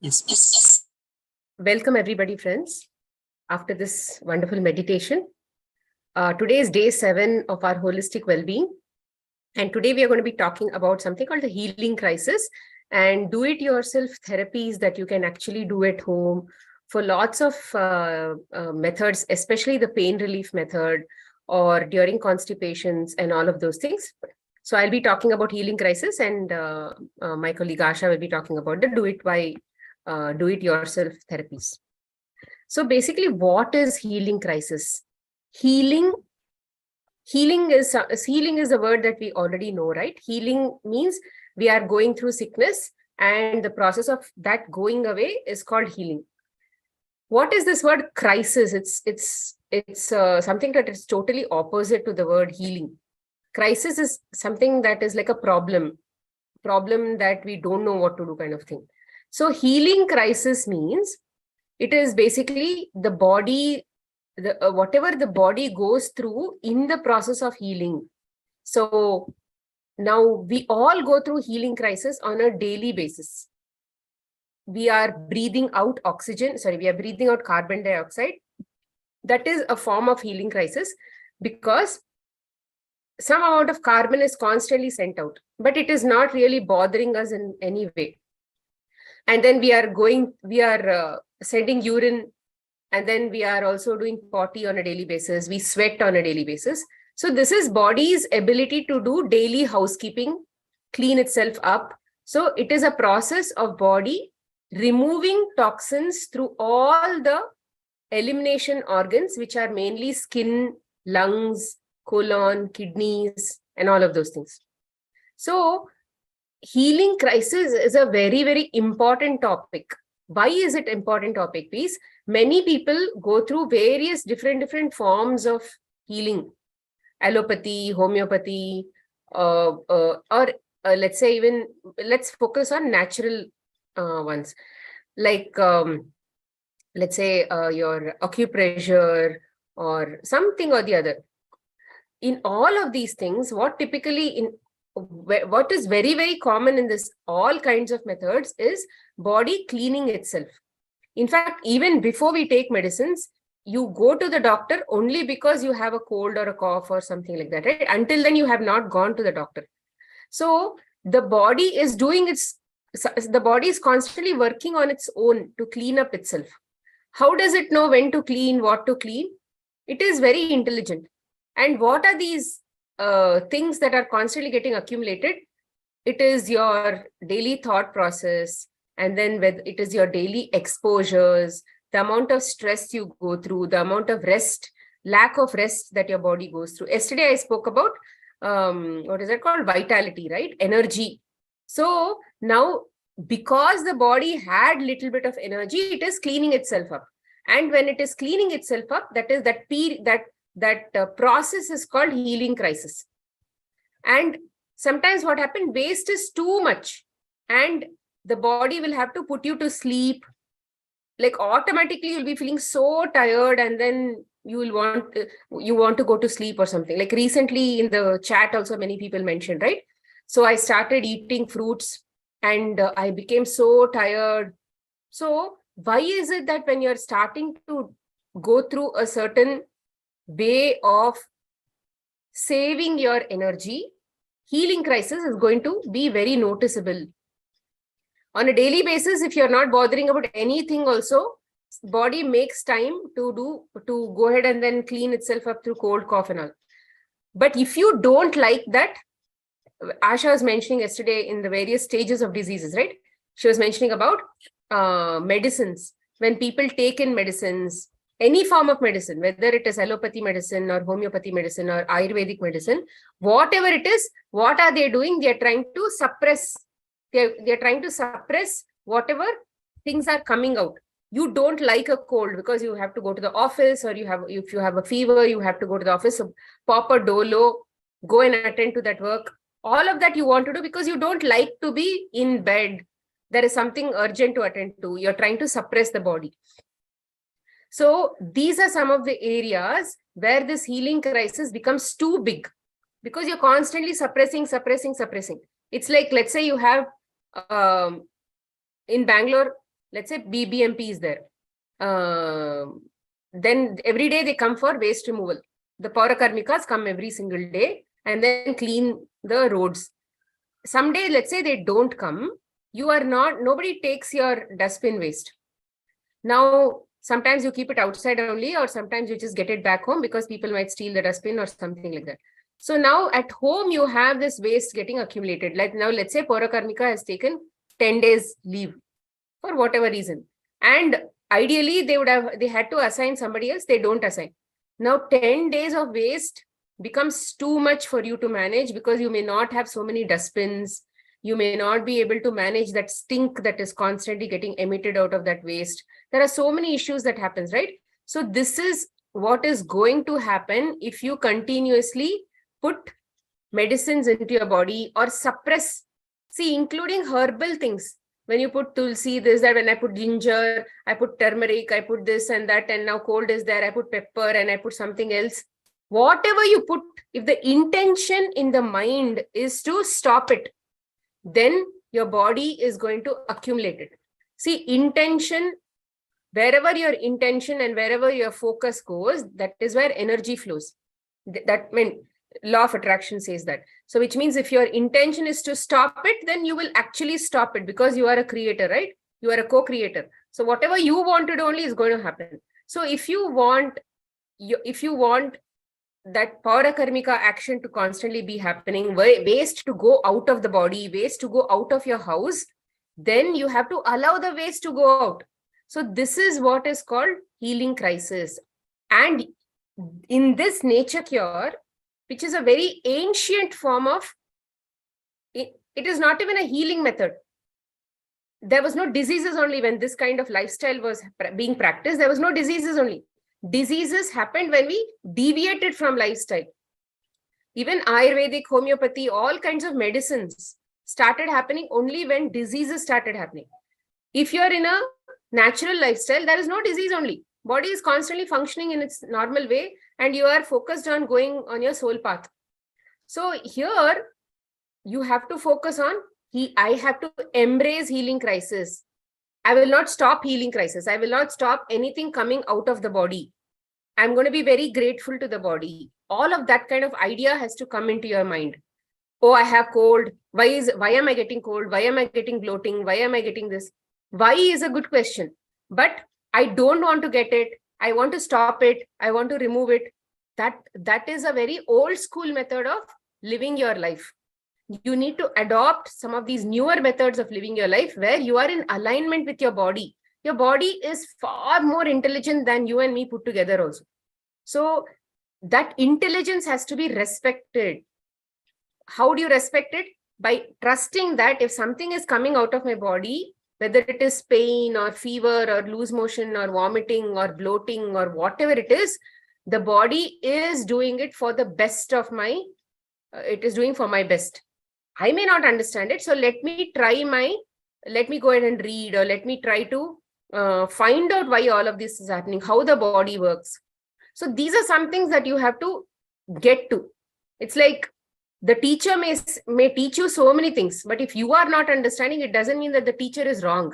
Yes. Welcome everybody, friends, after this wonderful meditation. Today is day 7 of our holistic well-being. And today we are going to be talking about something called the healing crisis and do-it-yourself therapies that you can actually do at home for lots of methods, especially the pain relief method or during constipations and all of those things. So I'll be talking about healing crisis, and my colleague Asha will be talking about the do-it-yourself therapies. So basically, what is healing crisis? Healing is a word that we already know, right? Healing means we are going through sickness, and the process of that going away is called healing. What is this word crisis? It's something that is totally opposite to the word healing. Crisis is something that is like a problem that we don't know what to do, kind of thing. So healing crisis means it is basically the body, whatever the body goes through in the process of healing. So now we all go through healing crisis on a daily basis. We are breathing out we are breathing out carbon dioxide. That is a form of healing crisis because some amount of carbon is constantly sent out, but it is not really bothering us in any way. And then we are sending urine, and then we are also doing potty on a daily basis. We sweat on a daily basis. So this is body's ability to do daily housekeeping, clean itself up. So it is a process of body removing toxins through all the elimination organs, which are mainly skin, lungs, colon, kidneys, and all of those things. So healing crisis is a very, very important topic. Why is it important topic? Because many people go through various different forms of healing, allopathy, homeopathy, or let's say even let's focus on natural ones, like let's say your acupressure or something or the other. In all of these things, what is very, very common in this all kinds of methods is body cleaning itself. In fact, even before we take medicines, you go to the doctor only because you have a cold or a cough or something like that, right? Until then, you have not gone to the doctor. So the body is constantly working on its own to clean up itself. How does it know when to clean, what to clean? It is very intelligent. And what are these things that are constantly getting accumulated? It is your daily thought process, and then it is your daily exposures, the amount of stress you go through, the amount of rest, lack of rest that your body goes through. Yesterday, I spoke about, what is that called? Vitality, right? Energy. So now, because the body had little bit of energy, it is cleaning itself up. And when it is cleaning itself up, that process is called healing crisis. And sometimes what happens, waste is too much, and the body will have to put you to sleep. Like automatically you'll be feeling so tired, and then you want to go to sleep or something. Like recently in the chat also many people mentioned, right? So I started eating fruits and I became so tired. So why is it that when you're starting to go through a certain way of saving your energy, healing crisis is going to be very noticeable. On a daily basis, if you're not bothering about anything also, body makes time to go ahead and then clean itself up through cold, cough and all. But if you don't like that, Asha was mentioning yesterday in the various stages of diseases, right? She was mentioning about medicines. When people take in medicines, any form of medicine, whether it is allopathy medicine or homeopathy medicine or Ayurvedic medicine, whatever it is, what are they doing? They are trying to suppress. They're trying to suppress whatever things are coming out. You don't like a cold because you have to go to the office, or if you have a fever, you have to go to the office, so pop a dolo, go and attend to that work. All of that you want to do because you don't like to be in bed. There is something urgent to attend to. You're trying to suppress the body. So these are some of the areas where this healing crisis becomes too big because you're constantly suppressing. It's like, let's say you have in Bangalore, let's say BBMP is there. Then every day they come for waste removal. The Paurakarmikas come every single day and then clean the roads. Someday, let's say they don't come, nobody takes your dustbin waste. Now, sometimes you keep it outside only, or sometimes you just get it back home because people might steal the dustbin or something like that. So now at home, you have this waste getting accumulated. Like now, let's say Paurakarmika has taken 10 days leave for whatever reason. And ideally, they had to assign somebody else. They don't assign. Now, 10 days of waste becomes too much for you to manage because you may not have so many dustbins. You may not be able to manage that stink that is constantly getting emitted out of that waste. There are so many issues that happens, right? So this is what is going to happen if you continuously put medicines into your body or suppress, see, including herbal things. When you put tulsi, this, that, when I put ginger, I put turmeric, I put this and that, and now cold is there, I put pepper and I put something else. Whatever you put, if the intention in the mind is to stop it, then your body is going to accumulate it. See, intention, wherever your intention and wherever your focus goes, that is where energy flows. That means law of attraction says that. So which means if your intention is to stop it, then you will actually stop it because you are a creator, right? You are a co-creator. So whatever you wanted only is going to happen. So if you want that Paurakarmika action to constantly be happening, waste to go out of the body, waste to go out of your house, then you have to allow the waste to go out. So this is what is called healing crisis. And in this nature cure, which is a very ancient form of, it is not even a healing method. There was no diseases only when this kind of lifestyle was being practiced. There was no diseases only. Diseases happened when we deviated from lifestyle. Even Ayurvedic, homeopathy, all kinds of medicines started happening only when diseases started happening. If you're in a natural lifestyle, there is no disease only. Body is constantly functioning in its normal way and you are focused on going on your soul path. So here you have to focus on, I have to embrace healing crisis. I will not stop healing crisis. I will not stop anything coming out of the body. I'm going to be very grateful to the body. All of that kind of idea has to come into your mind. Oh, I have cold. Why am I getting cold? Why am I getting bloating? Why am I getting this? Why is a good question. But I don't want to get it. I want to stop it. I want to remove it. That is a very old school method of living your life. You need to adopt some of these newer methods of living your life where you are in alignment with your body. Your body is far more intelligent than you and me put together also. So that intelligence has to be respected. How do you respect it? By trusting that if something is coming out of my body, whether it is pain or fever or loose motion or vomiting or bloating or whatever it is, the body is doing it for the best of it is doing for my best. I may not understand it. So let me go ahead and read, or let me try to find out why all of this is happening, how the body works. So these are some things that you have to get to. It's like the teacher may teach you so many things, but if you are not understanding, it doesn't mean that the teacher is wrong.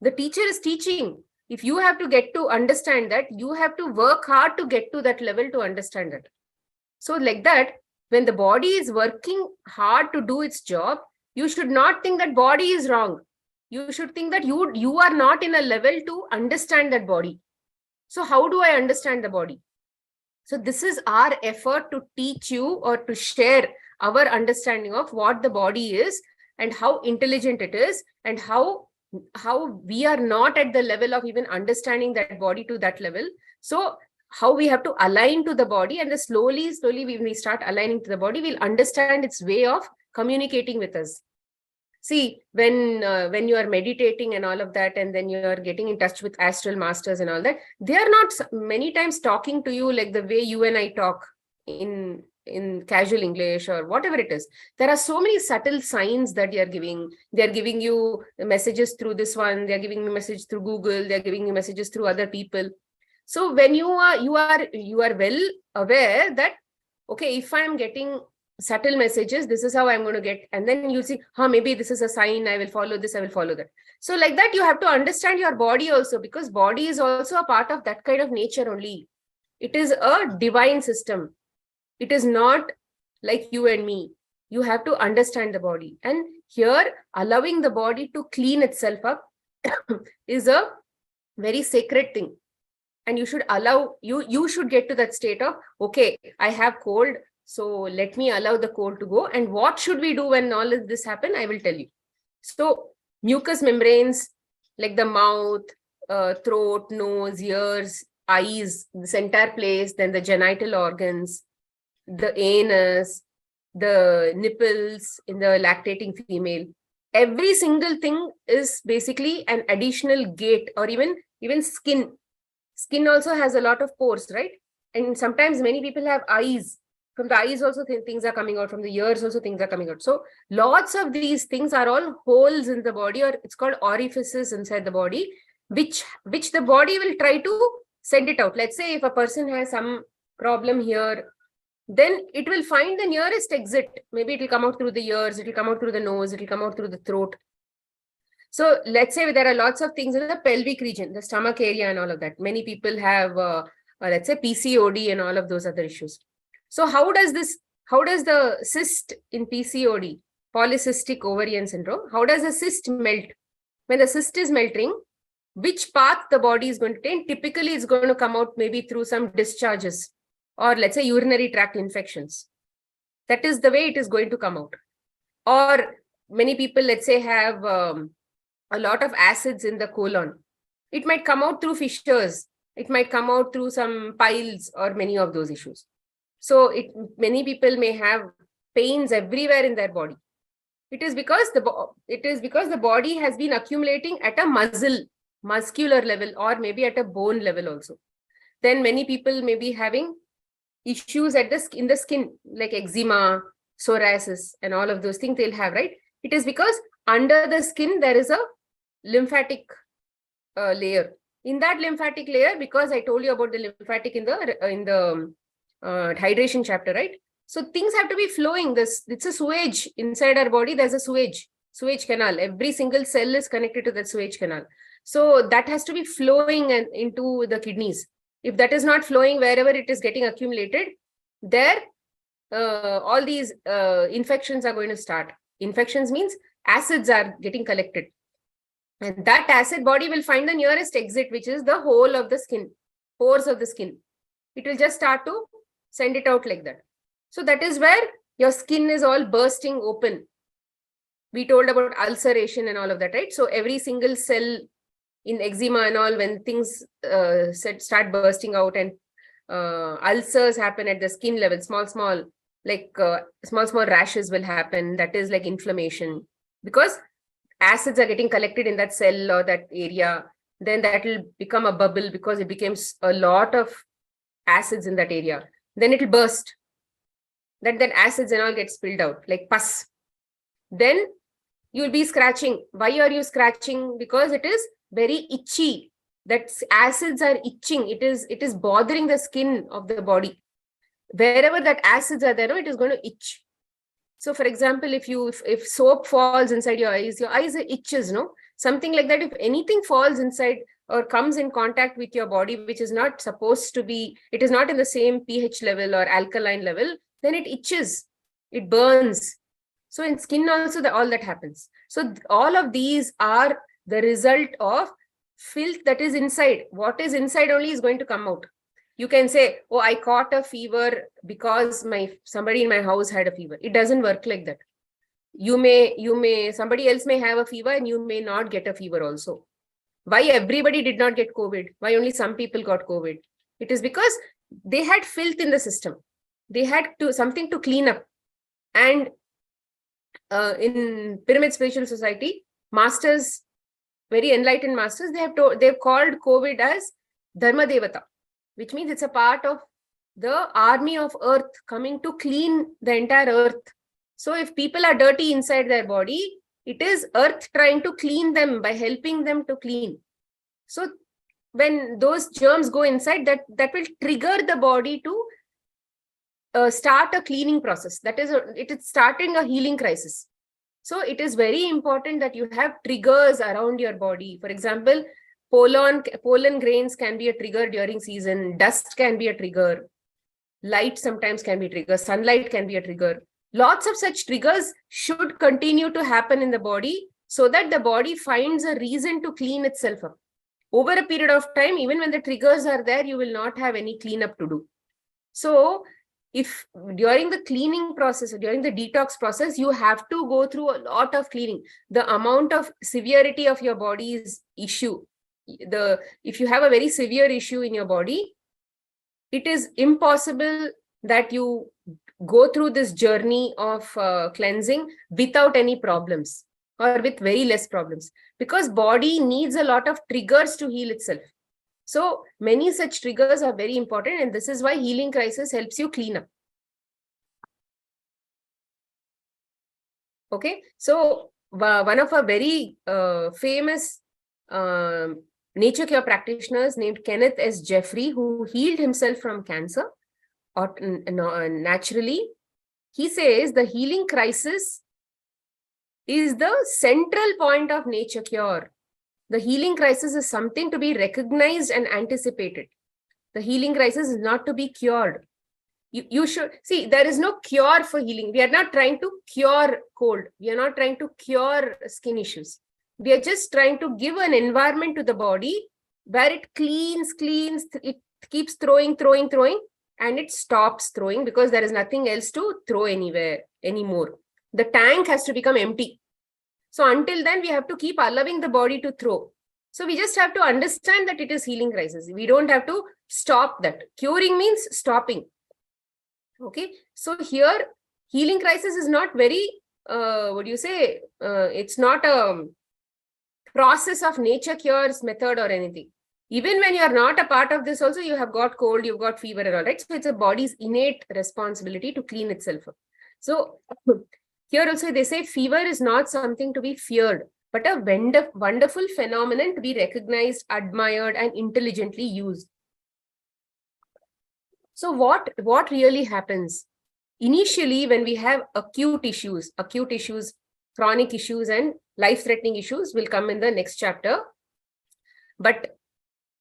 The teacher is teaching. If you have to get to understand that, you have to work hard to get to that level to understand it. So like that, when the body is working hard to do its job, you should not think that body is wrong. You should think that you are not in a level to understand that body. So how do I understand the body? So this is our effort to teach you or to share our understanding of what the body is and how intelligent it is and how we are not at the level of even understanding that body to that level. So how we have to align to the body, and then slowly when we start aligning to the body, we'll understand its way of communicating with us. See, when you are meditating and all of that, and then you are getting in touch with astral masters and all that, they are not many times talking to you like the way you and I talk in casual English or whatever it is. There are so many subtle signs that they are giving. They are giving you messages through this one. They are giving you messages through Google. They are giving you messages through other people. So when you are well aware that, okay, if I'm getting subtle messages. This is how I'm going to get. And then you see, maybe this is a sign. I will follow this. I will follow that. So like that, you have to understand your body also, because body is also a part of that kind of nature only. It is a divine system. It is not like you and me. You have to understand the body. And here, allowing the body to clean itself up is a very sacred thing. And you should allow, you should get to that state of, okay, I have cold, so let me allow the cold to go. And what should we do when all of this happen? I will tell you. So mucous membranes, like the mouth, throat, nose, ears, eyes, this entire place, then the genital organs, the anus, the nipples in the lactating female. Every single thing is basically an additional gate, or even skin. Skin also has a lot of pores, right? And sometimes many people have eyes. From the eyes also things are coming out. From the ears also things are coming out. So lots of these things are all holes in the body, or it's called orifices inside the body, which the body will try to send it out. Let's say if a person has some problem here, then it will find the nearest exit. Maybe it will come out through the ears, it will come out through the nose, it will come out through the throat. So let's say there are lots of things in the pelvic region, the stomach area and all of that. Many people have, let's say, PCOD and all of those other issues. So how does the cyst in PCOD, polycystic ovarian syndrome, how does the cyst melt? When the cyst is melting, which path the body is going to take? Typically, it's going to come out maybe through some discharges, or let's say urinary tract infections. That is the way it is going to come out. Or many people, let's say, have a lot of acids in the colon. It might come out through fissures. It might come out through some piles, or many of those issues. So many people may have pains everywhere in their body. It is because the body has been accumulating at a muscular level, or maybe at a bone level also. Then many people may be having issues in the skin, like eczema, psoriasis, and all of those things they'll have, right? It is because under the skin there is a lymphatic layer. In that lymphatic layer, because I told you about the lymphatic in the hydration chapter, right? So things have to be flowing. It's a sewage inside our body. There's a sewage canal. Every single cell is connected to that sewage canal. So that has to be flowing into the kidneys. If that is not flowing, wherever it is getting accumulated, there all these infections are going to start. Infections means acids are getting collected. And that acid body will find the nearest exit, which is the hole of the skin, pores of the skin. It will just start to send it out like that. So that is where your skin is all bursting open. We told about ulceration and all of that, right? So every single cell in eczema and all, when things start bursting out, and ulcers happen at the skin level, small rashes will happen. That is like inflammation, because acids are getting collected in that cell or that area. Then that will become a bubble, because it becomes a lot of acids in that area. Then it will burst. Then acids and all get spilled out like pus. Then you will be scratching. Why are you scratching? Because it is very itchy. That acids are itching. It is bothering the skin of the body. Wherever that acids are there, it is going to itch. So for example, if soap falls inside your eyes itches, no? Something like that. If anything falls inside or comes in contact with your body, which is not supposed to be, it is not in the same pH level or alkaline level, then it itches, it burns. So in skin also, all that happens. So all of these are the result of filth that is inside. What is inside only is going to come out. You can say, oh, I caught a fever because somebody in my house had a fever. It doesn't work like that. Somebody else may have a fever and you may not get a fever also. Why everybody did not get COVID? Why only some people got COVID? It is because they had filth in the system. They had something to clean up. And in Pyramid Spiritual Society, masters, very enlightened masters, they've called COVID as Dharma Devata, which means it's a part of the army of earth coming to clean the entire earth. So if people are dirty inside their body, it is earth trying to clean them by helping them to clean. So when those germs go inside, that will trigger the body to start a cleaning process. That is, it is starting a healing crisis. So it is very important that you have triggers around your body. For example, pollen grains can be a trigger during season. Dust can be a trigger. Light sometimes can be a trigger. Sunlight can be a trigger. Lots of such triggers should continue to happen in the body so that the body finds a reason to clean itself up. Over a period of time, even when the triggers are there, you will not have any cleanup to do. So if during the cleaning process or during the detox process, you have to go through a lot of cleaning. The amount of severity of your body's issue, if you have a very severe issue in your body, it is impossible that you go through this journey of cleansing without any problems or with very less problems, because body needs a lot of triggers to heal itself. So many such triggers are very important, and this is why healing crisis helps you clean up. Okay, so one of our very famous nature cure practitioners named Kenneth S. Jeffrey, who healed himself from cancer naturally, he says the healing crisis is the central point of nature cure. The healing crisis is something to be recognized and anticipated. The healing crisis is not to be cured. You should see, there is no cure for healing. We are not trying to cure cold. We are not trying to cure skin issues. We are just trying to give an environment to the body where it cleans, it keeps throwing, and it stops throwing because there is nothing else to throw anywhere anymore. The tank has to become empty. So until then, we have to keep allowing the body to throw. So we just have to understand that it is healing crisis. We don't have to stop that. Curing means stopping. Okay. So here, healing crisis is not very, it's not a process of nature cures method or anything. Even when you are not a part of this also, you have got cold, you've got fever and all, right? So it's a body's innate responsibility to clean itself up. So here also they say fever is not something to be feared, but a wonderful phenomenon to be recognized, admired, and intelligently used. So what really happens? Initially, when we have acute issues, chronic issues, and life-threatening issues will come in the next chapter. But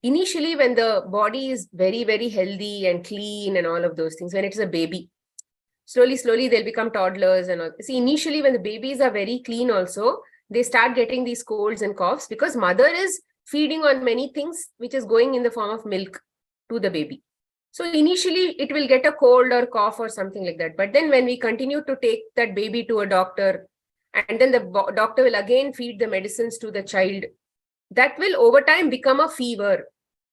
initially, when the body is very, very healthy and clean and all of those things, when it's a baby, slowly, they'll become toddlers and all. See, initially, when the babies are very clean also, they start getting these colds and coughs because mother is feeding on many things, which is going in the form of milk to the baby. So initially, it will get a cold or cough or something like that. But then when we continue to take that baby to a doctor, and then the doctor will again feed the medicines to the child, that will over time become a fever.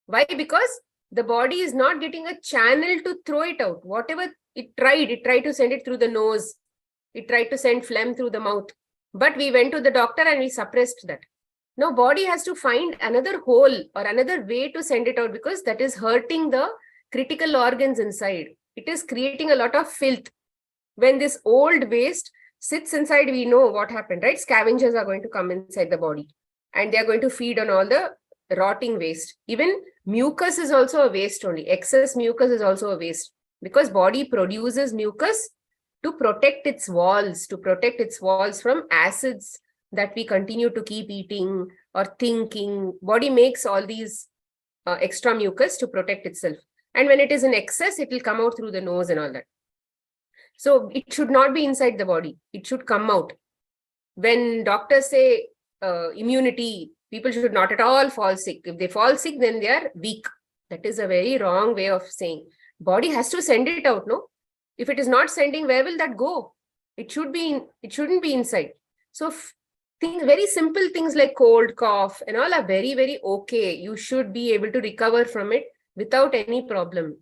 Why? Because the body is not getting a channel to throw it out. Whatever it tried to send it through the nose. It tried to send phlegm through the mouth. But we went to the doctor and we suppressed that. Now body has to find another hole or another way to send it out, because that is hurting the critical organs inside. It is creating a lot of filth. When this old waste sits inside, we know what happened, right? Scavengers are going to come inside the body and they are going to feed on all the rotting waste. Even mucus is also a waste only. Excess mucus is also a waste, because body produces mucus to protect its walls, from acids that we continue to keep eating or thinking. Body makes all these extra mucus to protect itself. And when it is in excess, it will come out through the nose and all that. So it should not be inside the body. It should come out. When doctors say immunity, people should not at all fall sick. If they fall sick, then they are weak. That is a very wrong way of saying. Body has to send it out, no? If it is not sending, where will that go? It shouldn't be inside. So very simple things like cold, cough and all are very, very okay. You should be able to recover from it without any problem.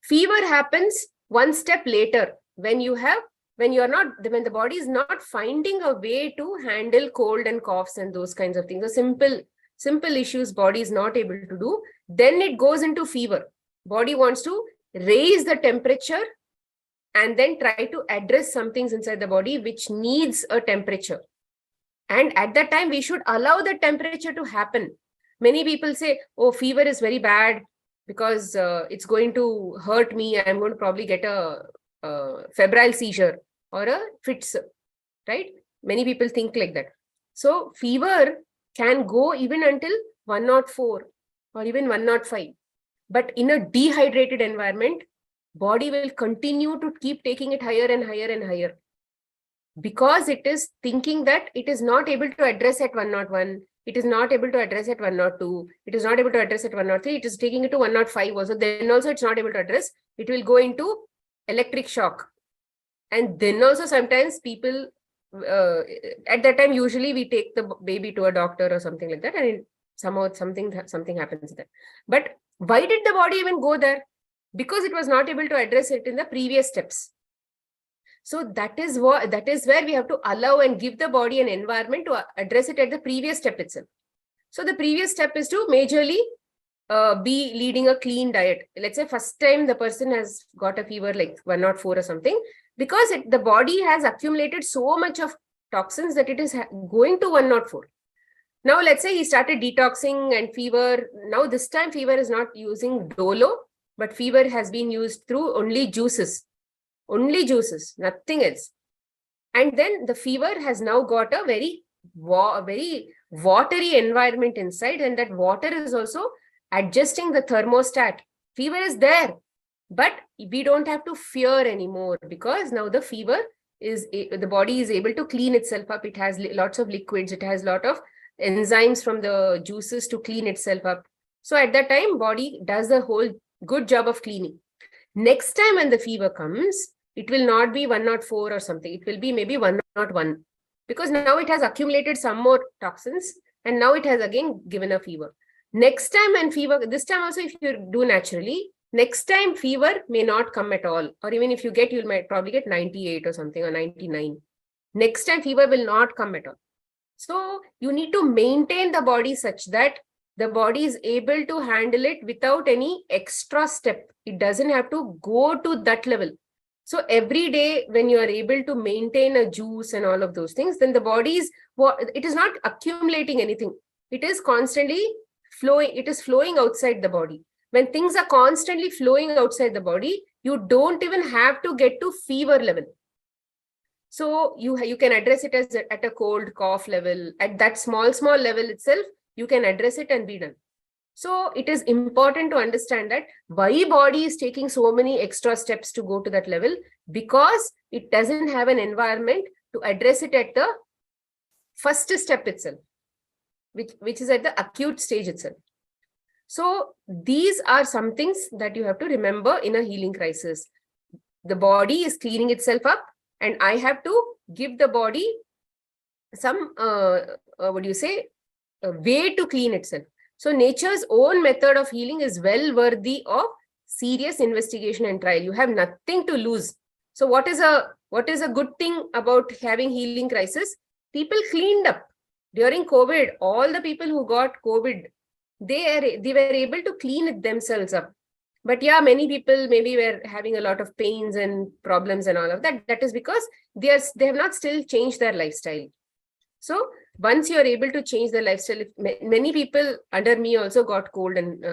Fever happens one step later, when the body is not finding a way to handle cold and coughs and those kinds of things. The simple issues body is not able to do. Then it goes into fever. Body wants to raise the temperature and then try to address some things inside the body which needs a temperature. And at that time, we should allow the temperature to happen. Many people say, oh, fever is very bad because it's going to hurt me. I'm going to probably get a febrile seizure or a fits, right? Many people think like that. So fever can go even until 104 or even 105. But in a dehydrated environment, body will continue to keep taking it higher and higher and higher, because it is thinking that it is not able to address at 101, it is not able to address at 102, it is not able to address at 103, it is taking it to 105 also. Then also it's not able to address, it will go into electric shock. And then also sometimes people, at that time, usually we take the baby to a doctor or something like that, and somehow something happens there. But why did the body even go there? Because it was not able to address it in the previous steps. So that is where we have to allow and give the body an environment to address it at the previous step itself. So the previous step is to majorly be leading a clean diet. Let's say first time the person has got a fever like 104 or something, because the body has accumulated so much of toxins that it is going to 104. Now let's say he started detoxing and fever. Now this time fever is not using Dolo, but fever has been used through only juices, nothing else. And then the fever has now got a very watery environment inside, and that water is also adjusting the thermostat. Fever is there, but we don't have to fear anymore, because now the fever is, the body is able to clean itself up. It has lots of liquids, it has a lot of enzymes from the juices to clean itself up. So at that time, body does the whole good job of cleaning. Next time when the fever comes, it will not be 104 or something. It will be maybe 101, because now it has accumulated some more toxins, and now it has again given a fever. Next time when fever, this time also if you do naturally, next time fever may not come at all. Or even if you get, you might probably get 98 or something, or 99. Next time fever will not come at all. So you need to maintain the body such that the body is able to handle it without any extra step. It doesn't have to go to that level. So every day when you are able to maintain a juice and all of those things, then the body is, it is not accumulating anything. It is constantly flowing. It is flowing outside the body. When things are constantly flowing outside the body, you don't even have to get to fever level. So you can address it as at a cold cough level. At that small level itself, you can address it and be done. So it is important to understand that why body is taking so many extra steps to go to that level, because it doesn't have an environment to address it at the first step itself, which is at the acute stage itself. So these are some things that you have to remember in a healing crisis. The body is cleaning itself up, and I have to give the body some, a way to clean itself. So nature's own method of healing is well worthy of serious investigation and trial. You have nothing to lose. So what is a good thing about having healing crisis? People cleaned up. During COVID, all the people who got COVID, they were able to clean it themselves up. But yeah, many people maybe were having a lot of pains and problems and all of that. That is because they have not still changed their lifestyle. So once you are able to change the lifestyle, many people under me also got cold and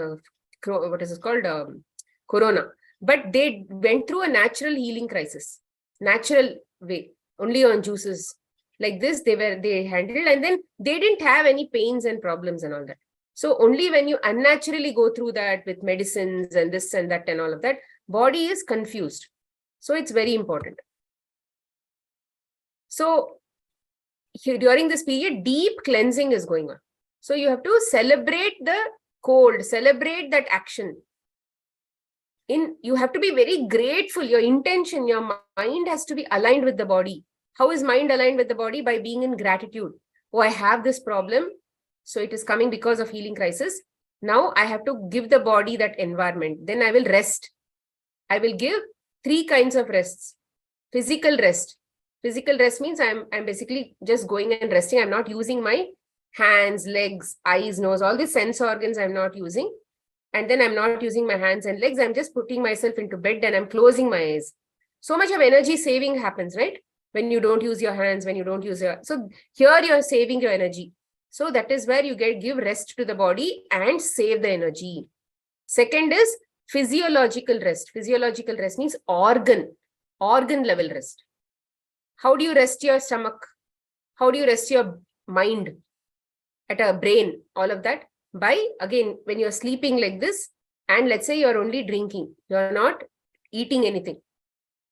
corona, but they went through a natural healing crisis, natural way, only on juices like this they handled, and then they didn't have any pains and problems and all that. So only when you unnaturally go through that with medicines and this and that and all of that, body is confused. So it's very important. So here, during this period, deep cleansing is going on. So you have to celebrate the cold, celebrate that action. You have to be very grateful. Your intention, your mind has to be aligned with the body. How is mind aligned with the body? By being in gratitude. Oh, I have this problem. So it is coming because of healing crisis. Now I have to give the body that environment. Then I will rest. I will give 3 kinds of rests. Physical rest. Physical rest means I'm basically just going and resting. I'm not using my hands, legs, eyes, nose, all the sense organs I'm not using. And then I'm not using my hands and legs. I'm just putting myself into bed and I'm closing my eyes. So much of energy saving happens, right? When you don't use your hands, when you don't use your... So here you're saving your energy. So that is where you give rest to the body and save the energy. Second is physiological rest. Physiological rest means organ. organ level rest. How do you rest your stomach? How do you rest your mind, at a brain, all of that? By, again, when you're sleeping like this, and let's say you're only drinking, you're not eating anything.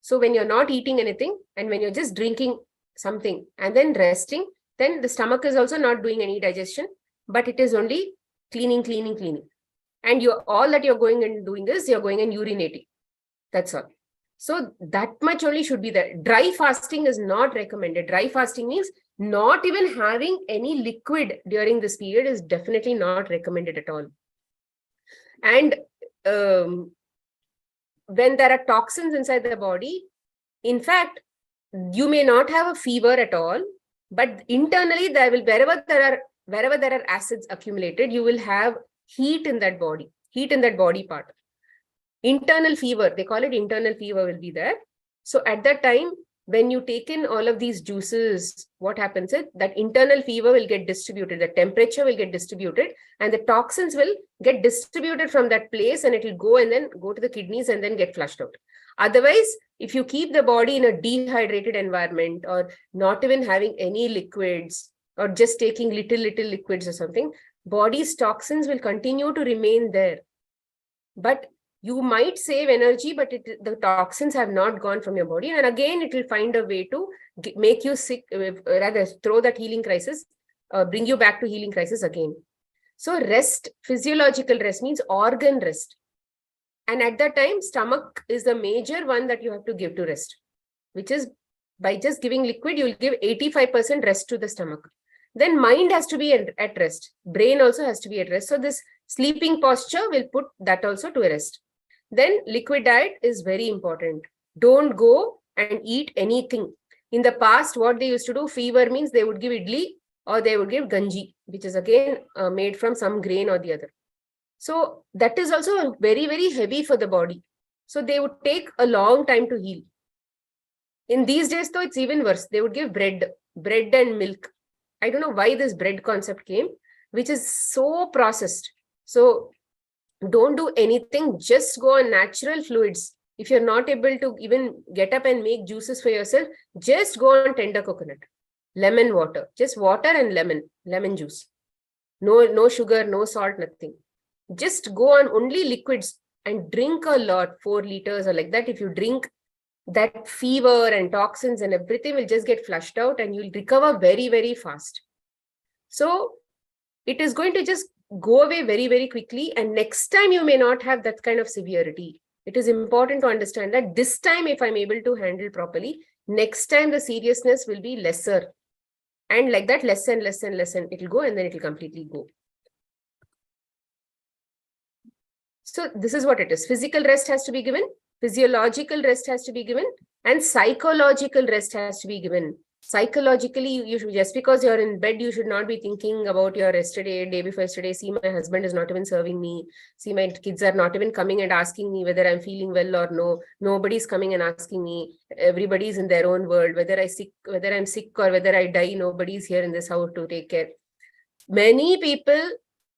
So when you're not eating anything, and when you're just drinking something and then resting, then the stomach is also not doing any digestion, but it is only cleaning. And all that you're going and doing is you're going and urinating. That's all. So that much only should be there. Dry fasting is not recommended. Dry fasting means not even having any liquid during this period is definitely not recommended at all. And when there are toxins inside the body, in fact, you may not have a fever at all, but internally there will, wherever there are acids accumulated, you will have heat in that body part. Internal fever, they call it internal fever, will be there. So at that time, when you take in all of these juices, what happens is that internal fever will get distributed, the temperature will get distributed, and the toxins will get distributed from that place, and it will go and then go to the kidneys and then get flushed out. Otherwise, if you keep the body in a dehydrated environment, or not even having any liquids, or just taking little liquids or something, body's toxins will continue to remain there. But you might save energy, but the toxins have not gone from your body. And again, it will find a way to make you sick, rather throw that healing crisis, bring you back to healing crisis again. So rest, physiological rest means organ rest. And at that time, stomach is the major one that you have to give to rest, which is by just giving liquid, you'll give 85% rest to the stomach. Then mind has to be at rest. Brain also has to be at rest. So this sleeping posture will put that also to rest. Then liquid diet is very important. Don't go and eat anything. In the past, what they used to do, fever means they would give idli or they would give ganji, which is again made from some grain or the other. So that is also very, very heavy for the body. So they would take a long time to heal. In these days, though, it's even worse. They would give bread and milk. I don't know why this bread concept came, which is so processed. So don't do anything, just go on natural fluids. If you're not able to even get up and make juices for yourself, just go on tender coconut, lemon water, just water and lemon juice. No sugar, no salt, nothing. Just go on only liquids and drink a lot, 4 liters or like that. If you drink, that fever and toxins and everything will just get flushed out and you'll recover very, very fast. So it is going to just go away very, very quickly. And next time you may not have that kind of severity. It is important to understand that this time, if I'm able to handle properly, next time the seriousness will be lesser. And like that, less and less, it will go, and then it will completely go. So this is what it is. Physical rest has to be given. Physiological rest has to be given. And psychological rest has to be given. Psychologically, you should, just because you're in bed, you should not be thinking about your yesterday, day before yesterday. See, my husband is not even serving me. See, my kids are not even coming and asking me whether I'm feeling well or no. Nobody's coming and asking me. Everybody's in their own world. Whether I'm sick or whether I die, nobody's here in this house to take care. Many people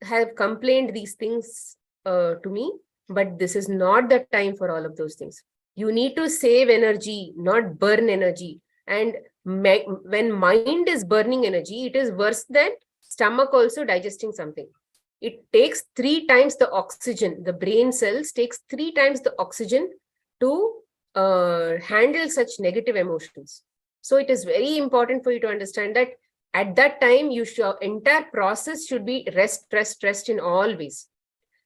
have complained these things to me, but this is not the time for all of those things. You need to save energy, not burn energy. And when mind is burning energy, it is worse than stomach also digesting something. It takes 3 times the oxygen. The brain cells takes 3 times the oxygen to handle such negative emotions. So it is very important for you to understand that at that time, your entire process should be rest in all ways.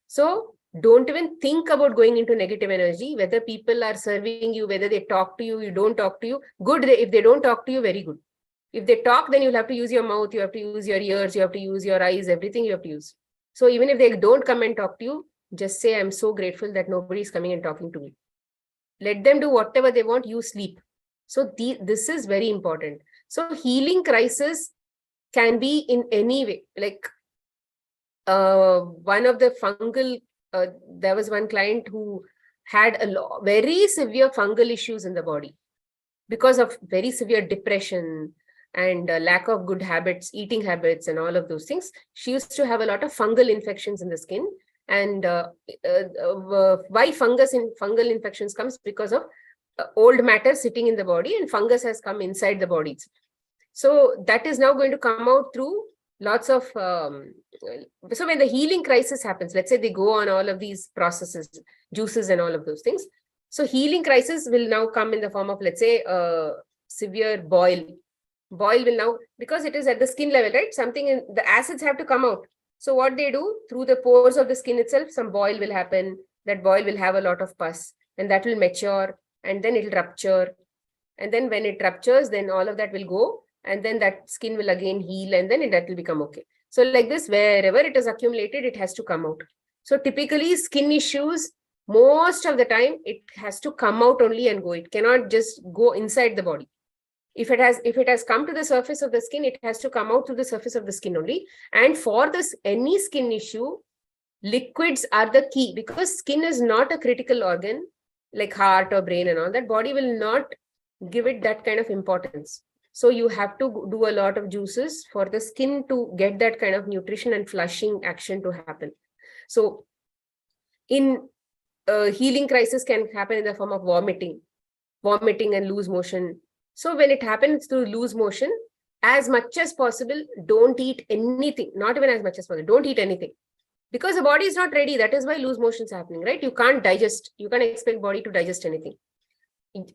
So don't even think about going into negative energy, whether people are serving you, whether they talk to you, you don't talk to you. Good. If they don't talk to you, very good. If they talk, then you'll have to use your mouth, you have to use your ears, you have to use your eyes, everything you have to use. So even if they don't come and talk to you, just say, I'm so grateful that nobody's coming and talking to me. Let them do whatever they want, you sleep. So this is very important. So healing crisis can be in any way. Like one of the fungal, there was one client who had very severe fungal issues in the body because of very severe depression and lack of good habits, eating habits and all of those things. She used to have a lot of fungal infections in the skin. And why fungal infections comes? Because of old matter sitting in the body, and fungus has come inside the body. So that is now going to come out through lots of, so when the healing crisis happens, let's say they go on all of these processes, juices and all of those things. So healing crisis will now come in the form of, let's say, severe boil. Boil will now, because it is at the skin level, right? Something in the acids have to come out. So what they do, through the pores of the skin itself, some boil will happen. That boil will have a lot of pus, and that will mature, and then it'll rupture. And then when it ruptures, then all of that will go, and then that skin will again heal, and then that will become okay. So like this, wherever it is accumulated, it has to come out. So typically skin issues, most of the time, it has to come out only and go. It cannot just go inside the body. If it has come to the surface of the skin, it has to come out to the surface of the skin only. And for this, any skin issue, liquids are the key, because skin is not a critical organ like heart or brain and all that. Body will not give it that kind of importance. So you have to do a lot of juices for the skin to get that kind of nutrition and flushing action to happen. So in healing crisis can happen in the form of vomiting and loose motion. So when it happens through loose motion, as much as possible, don't eat anything, not even as much as possible, don't eat anything. Because the body is not ready. That is why loose motion is happening, right? You can't digest, you can't expect body to digest anything.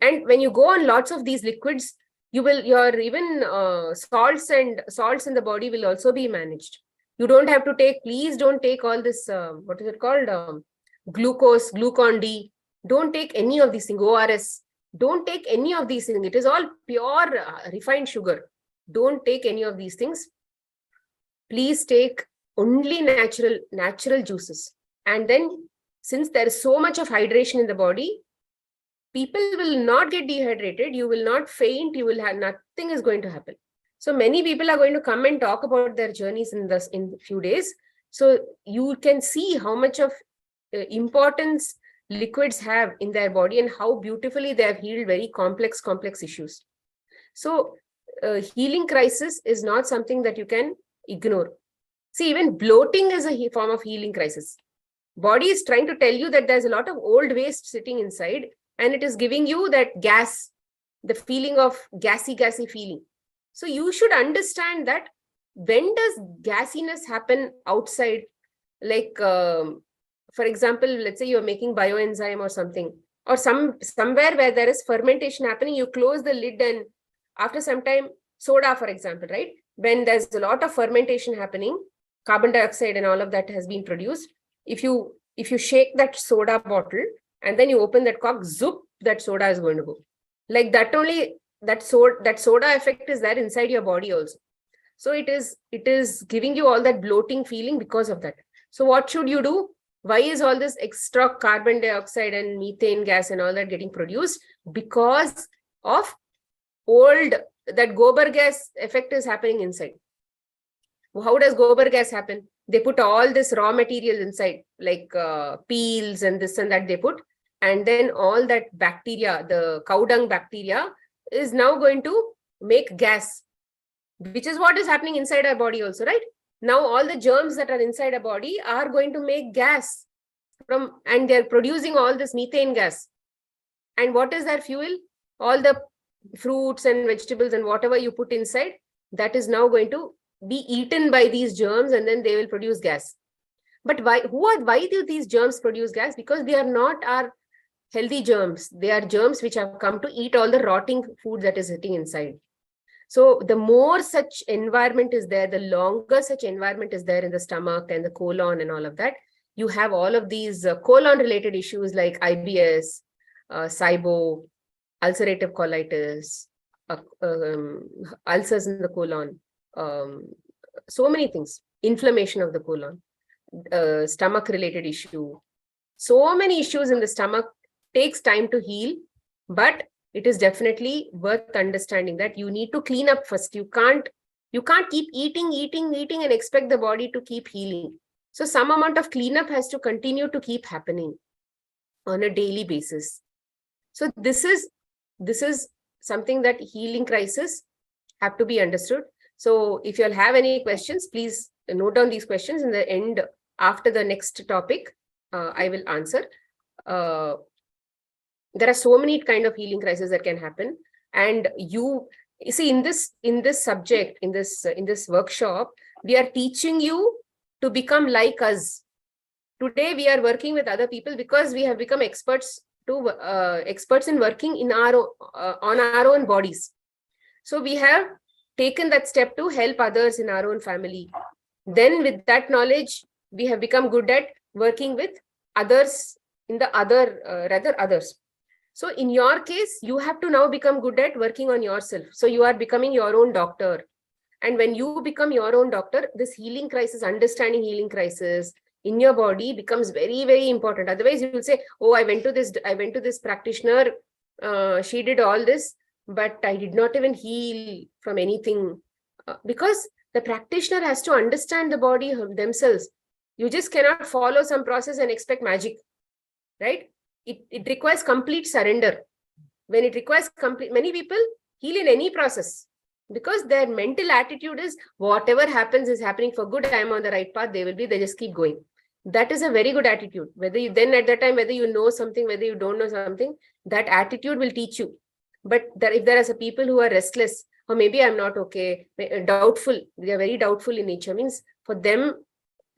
And when you go on lots of these liquids, your even salts in the body will also be managed. You don't have to take, please don't take all this, what is it called? Glucose, glucon-D. Don't take any of these things, ORS. Don't take any of these things. It is all pure refined sugar. Don't take any of these things. Please take only natural juices. And then, since there is so much of hydration in the body, people will not get dehydrated. You will not faint. You will have, nothing is going to happen. So many people are going to come and talk about their journeys in a few days. So you can see how much of importance liquids have in their body and how beautifully they have healed very complex issues. So healing crisis is not something that you can ignore. See, even bloating is a form of healing crisis. Body is trying to tell you that there's a lot of old waste sitting inside, and it is giving you that gas, the feeling of gassy feeling. So you should understand that when does gassiness happen outside, like, for example, let's say you're making bioenzyme or something, or somewhere where there is fermentation happening, you close the lid, and after some time, soda, for example, right? When there's a lot of fermentation happening, carbon dioxide and all of that has been produced. If you shake that soda bottle and then you open that cork, zoop, that soda is going to go. Like that only, that soda effect is there inside your body also. So it is giving you all that bloating feeling because of that. So what should you do? Why is all this extra carbon dioxide and methane gas and all that getting produced? Because of that gobar gas effect is happening inside. How does gobar gas happen? They put all this raw material inside, like peels and this and that they put. And then all that bacteria, the cow dung bacteria, is now going to make gas, which is what is happening inside our body also, right? Now all the germs that are inside our body are going to make gas and they're producing all this methane gas. And what is their fuel? All the fruits and vegetables and whatever you put inside, that is now going to be eaten by these germs, and then they will produce gas. But why do these germs produce gas? Because they are not our healthy germs. They are germs which have come to eat all the rotting food that is sitting inside. So the more such environment is there, the longer such environment is there in the stomach and the colon and all of that, you have all of these colon related issues like IBS, SIBO, ulcerative colitis, ulcers in the colon, so many things, inflammation of the colon, stomach related issue. So many issues in the stomach. Takes time to heal, but it is definitely worth understanding that you need to clean up first. You can't keep eating and expect the body to keep healing. So some amount of cleanup has to continue to keep happening on a daily basis. So this is something that healing crisis have to be understood. So if you'll have any questions, please note down these questions. In the end, after the next topic, I will answer. There are so many kind of healing crises that can happen. And you see, in this subject, in this workshop, we are teaching you to become like us. Today we are working with other people because we have become experts in working in on our own bodies. So we have taken that step to help others in our own family. Then with that knowledge, we have become good at working with others in the others. So in your case, you have to now become good at working on yourself. So you are becoming your own doctor. And when you become your own doctor, this healing crisis, understanding healing crisis in your body becomes very, very important. Otherwise, you will say, oh, I went to this practitioner. She did all this, but I did not even heal from anything. Because the practitioner has to understand the body themselves. You just cannot follow some process and expect magic, right? It requires complete surrender. When it requires many people heal in any process because their mental attitude is whatever happens is happening for good. I am on the right path. They just keep going. That is a very good attitude. Whether you then at that time, whether you know something, whether you don't know something, that attitude will teach you. But if there are some people who are restless, or maybe I'm not okay, doubtful, they are very doubtful in nature, means for them,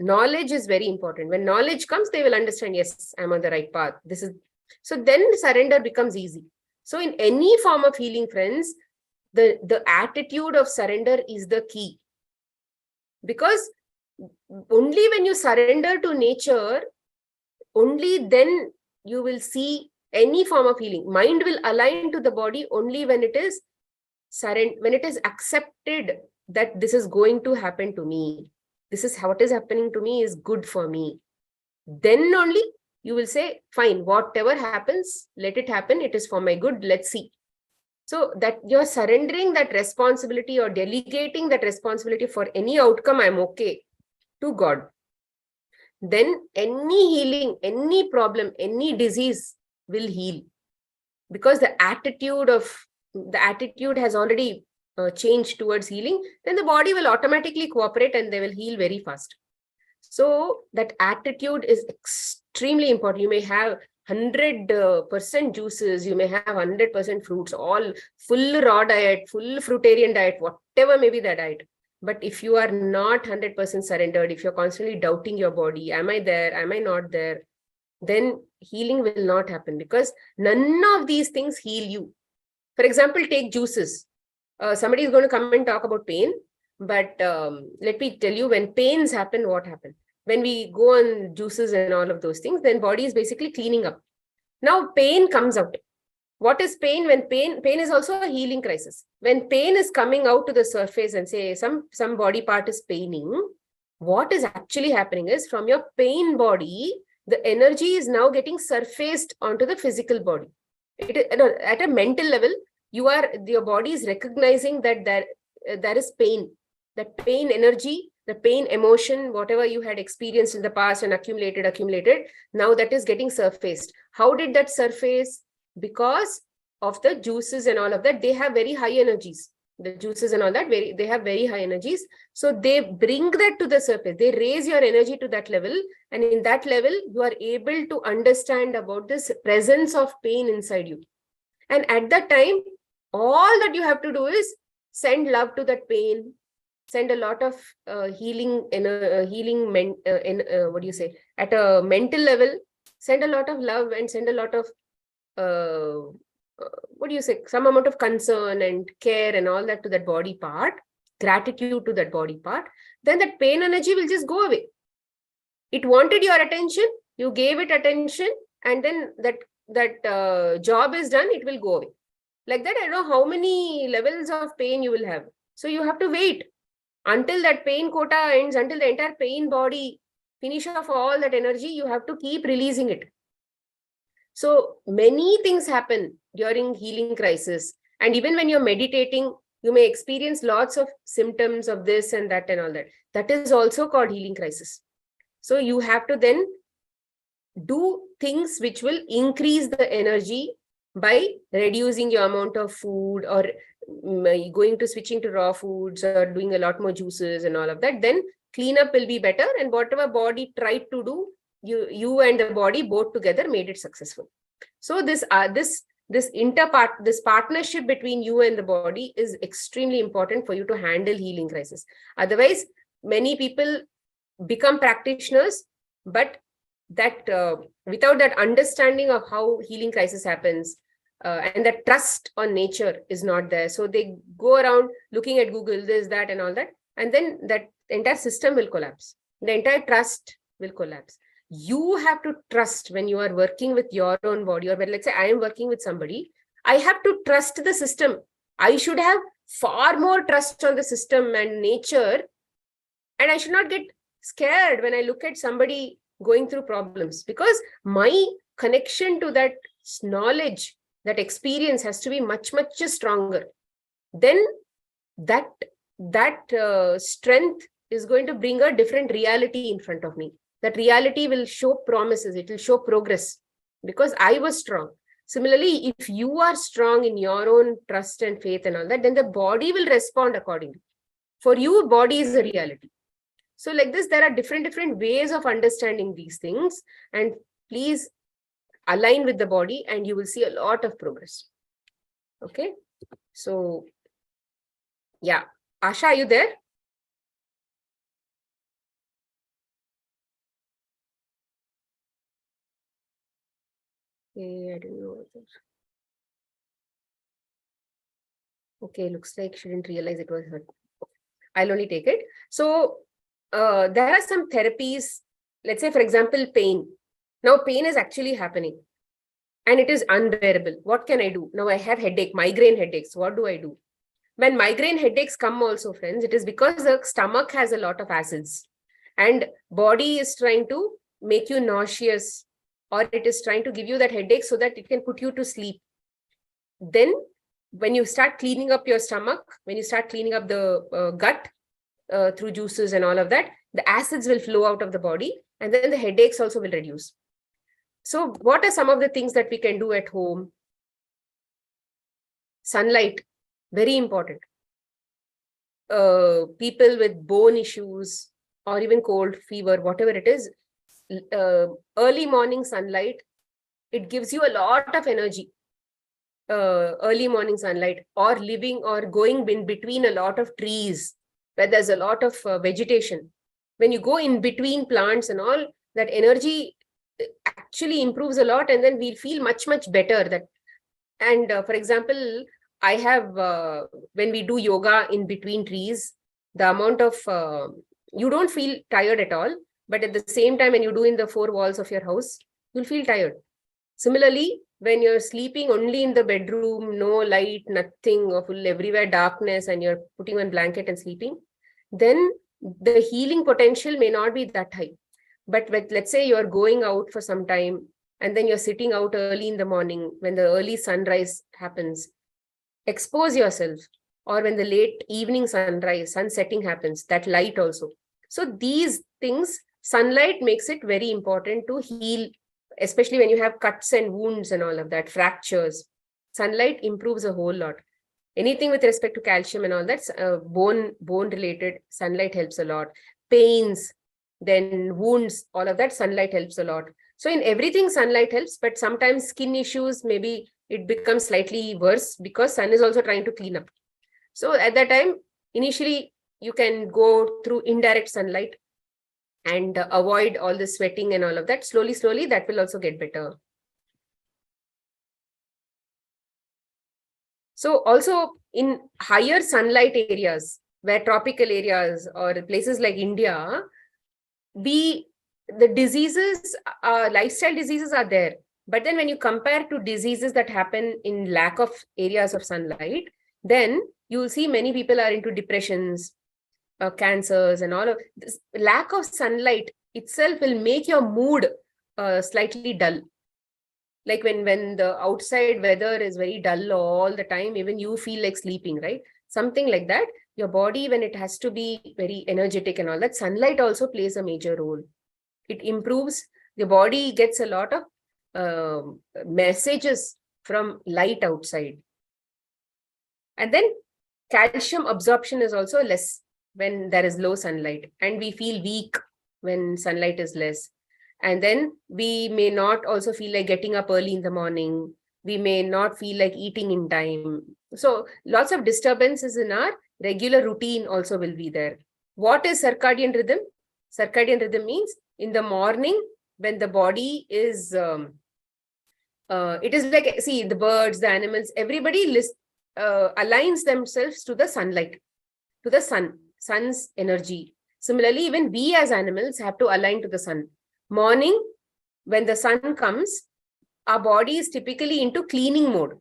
knowledge is very important. When knowledge comes, they will understand, yes, I'm on the right path. So then surrender becomes easy. So in any form of healing, friends, the attitude of surrender is the key. Because only when you surrender to nature, only then you will see any form of healing. Mind will align to the body only when it is when it is accepted that this is going to happen to me. This is what is happening to me is good for me. Then only you will say, fine, whatever happens, let it happen. It is for my good. Let's see. So that you're surrendering that responsibility or delegating that responsibility for any outcome, I'm okay, to God. Then any healing, any problem, any disease will heal. Because the attitude has already changed towards healing, then the body will automatically cooperate and they will heal very fast. So that attitude is extremely important. You may have 100% juices, you may have 100% fruits, all full raw diet, full fruitarian diet, whatever may be the diet. But if you are not 100% surrendered, if you're constantly doubting your body, am I there, am I not there, then healing will not happen because none of these things heal you. For example, take juices. Somebody is going to come and talk about pain, but let me tell you, when pains happen, what happens? When we go on juices and all of those things, then body is basically cleaning up. Now pain comes out. What is pain? When pain is also a healing crisis. When pain is coming out to the surface and say some body part is paining, what is actually happening is from your pain body, the energy is now getting surfaced onto the physical body. At a mental level, your body is recognizing that there is pain. That pain energy, the pain emotion, whatever you had experienced in the past and accumulated, now that is getting surfaced. How did that surface? Because of the juices and all of that, they have very high energies. The juices and all that, they have very high energies. So they bring that to the surface. They raise your energy to that level. And in that level, you are able to understand about this presence of pain inside you. And at that time, all that you have to do is send love to that pain, send a lot of healing, at a mental level, send a lot of love and send a lot of, some amount of concern and care and all that to that body part, gratitude to that body part, then that pain energy will just go away. It wanted your attention, you gave it attention, and then that job is done, it will go away. Like that, I don't know how many levels of pain you will have. So you have to wait until that pain quota ends, until the entire pain body finish off all that energy, you have to keep releasing it. So many things happen during healing crisis. And even when you're meditating, you may experience lots of symptoms of this and that and all that. That is also called healing crisis. So you have to then do things which will increase the energy by reducing your amount of food or switching to raw foods or doing a lot more juices and all of that. Then cleanup will be better. And whatever body tried to do, you and the body both together made it successful. So this partnership between you and the body is extremely important for you to handle healing crisis. Otherwise, many people become practitioners, but that without that understanding of how healing crisis happens, and that trust on nature is not there. So they go around looking at Google, this, that, and all that, and then that entire system will collapse. The entire trust will collapse. You have to trust when you are working with your own body, or when, let's say, I am working with somebody, I have to trust the system. I should have far more trust on the system and nature, and I should not get scared when I look at somebody going through problems, because my connection to that knowledge, that experience has to be much, much stronger. Then that strength is going to bring a different reality in front of me. That reality will show promises, it will show progress, because I was strong. Similarly, if you are strong in your own trust and faith and all that, then the body will respond accordingly. For you, body is a reality. So like this, there are different ways of understanding these things, and please align with the body and you will see a lot of progress. Okay. So yeah, Asha, are you there? Okay, I don't know. Okay, looks like she didn't realize it was her. I'll only take it. So there are some therapies, let's say, for example, pain. Now pain is actually happening and it is unbearable. What can I do? Now I have headache, migraine headaches. What do I do? When migraine headaches come also, friends, it is because the stomach has a lot of acids and body is trying to make you nauseous, or it is trying to give you that headache so that it can put you to sleep. Then when you start cleaning up your stomach, when you start cleaning up the gut through juices and all of that, the acids will flow out of the body and then the headaches also will reduce. So what are some of the things that we can do at home? Sunlight, very important. People with bone issues or even cold, fever, whatever it is, early morning sunlight, it gives you a lot of energy. Early morning sunlight, or living or going in between a lot of trees where there's a lot of vegetation. When you go in between plants and all, that energy actually improves a lot, and then we feel much, much better. That, and for example, I have, when we do yoga in between trees, the amount of, you don't feel tired at all, but at the same time, when you do in the four walls of your house, you'll feel tired. Similarly, when you're sleeping only in the bedroom, no light, nothing, or full everywhere darkness, and you're putting one blanket and sleeping, then the healing potential may not be that high. But let's say you're going out for some time, and then you're sitting out early in the morning when the early sunrise happens, expose yourself, or when the late evening sun setting happens, that light also. So these things, sunlight makes it very important to heal, especially when you have cuts and wounds and all of that, fractures. Sunlight improves a whole lot. Anything with respect to calcium and all that's bone related, sunlight helps a lot. Pains, then wounds, all of that, sunlight helps a lot. So in everything, sunlight helps, but sometimes skin issues, maybe it becomes slightly worse because sun is also trying to clean up. So at that time, initially, you can go through indirect sunlight and avoid all the sweating and all of that. Slowly, that will also get better. So also in higher sunlight areas, where tropical areas or places like India, the diseases, lifestyle diseases are there. But then when you compare to diseases that happen in lack of areas of sunlight, then you will see many people are into depressions, cancers and all of this. Lack of sunlight itself will make your mood slightly dull. Like when the outside weather is very dull all the time, even you feel like sleeping, right? Something like that. Your body, when it has to be very energetic and all that, sunlight also plays a major role. It improves, the body gets a lot of messages from light outside. And then calcium absorption is also less when there is low sunlight, and we feel weak when sunlight is less. And then we may not also feel like getting up early in the morning. We may not feel like eating in time. So lots of disturbances in our regular routine also will be there. What is circadian rhythm? Circadian rhythm means in the morning when the body is, it is like, see, the birds, the animals, everybody aligns themselves to the sunlight, to the sun's energy. Similarly, even we as animals have to align to the sun. Morning, when the sun comes, our body is typically into cleaning mode.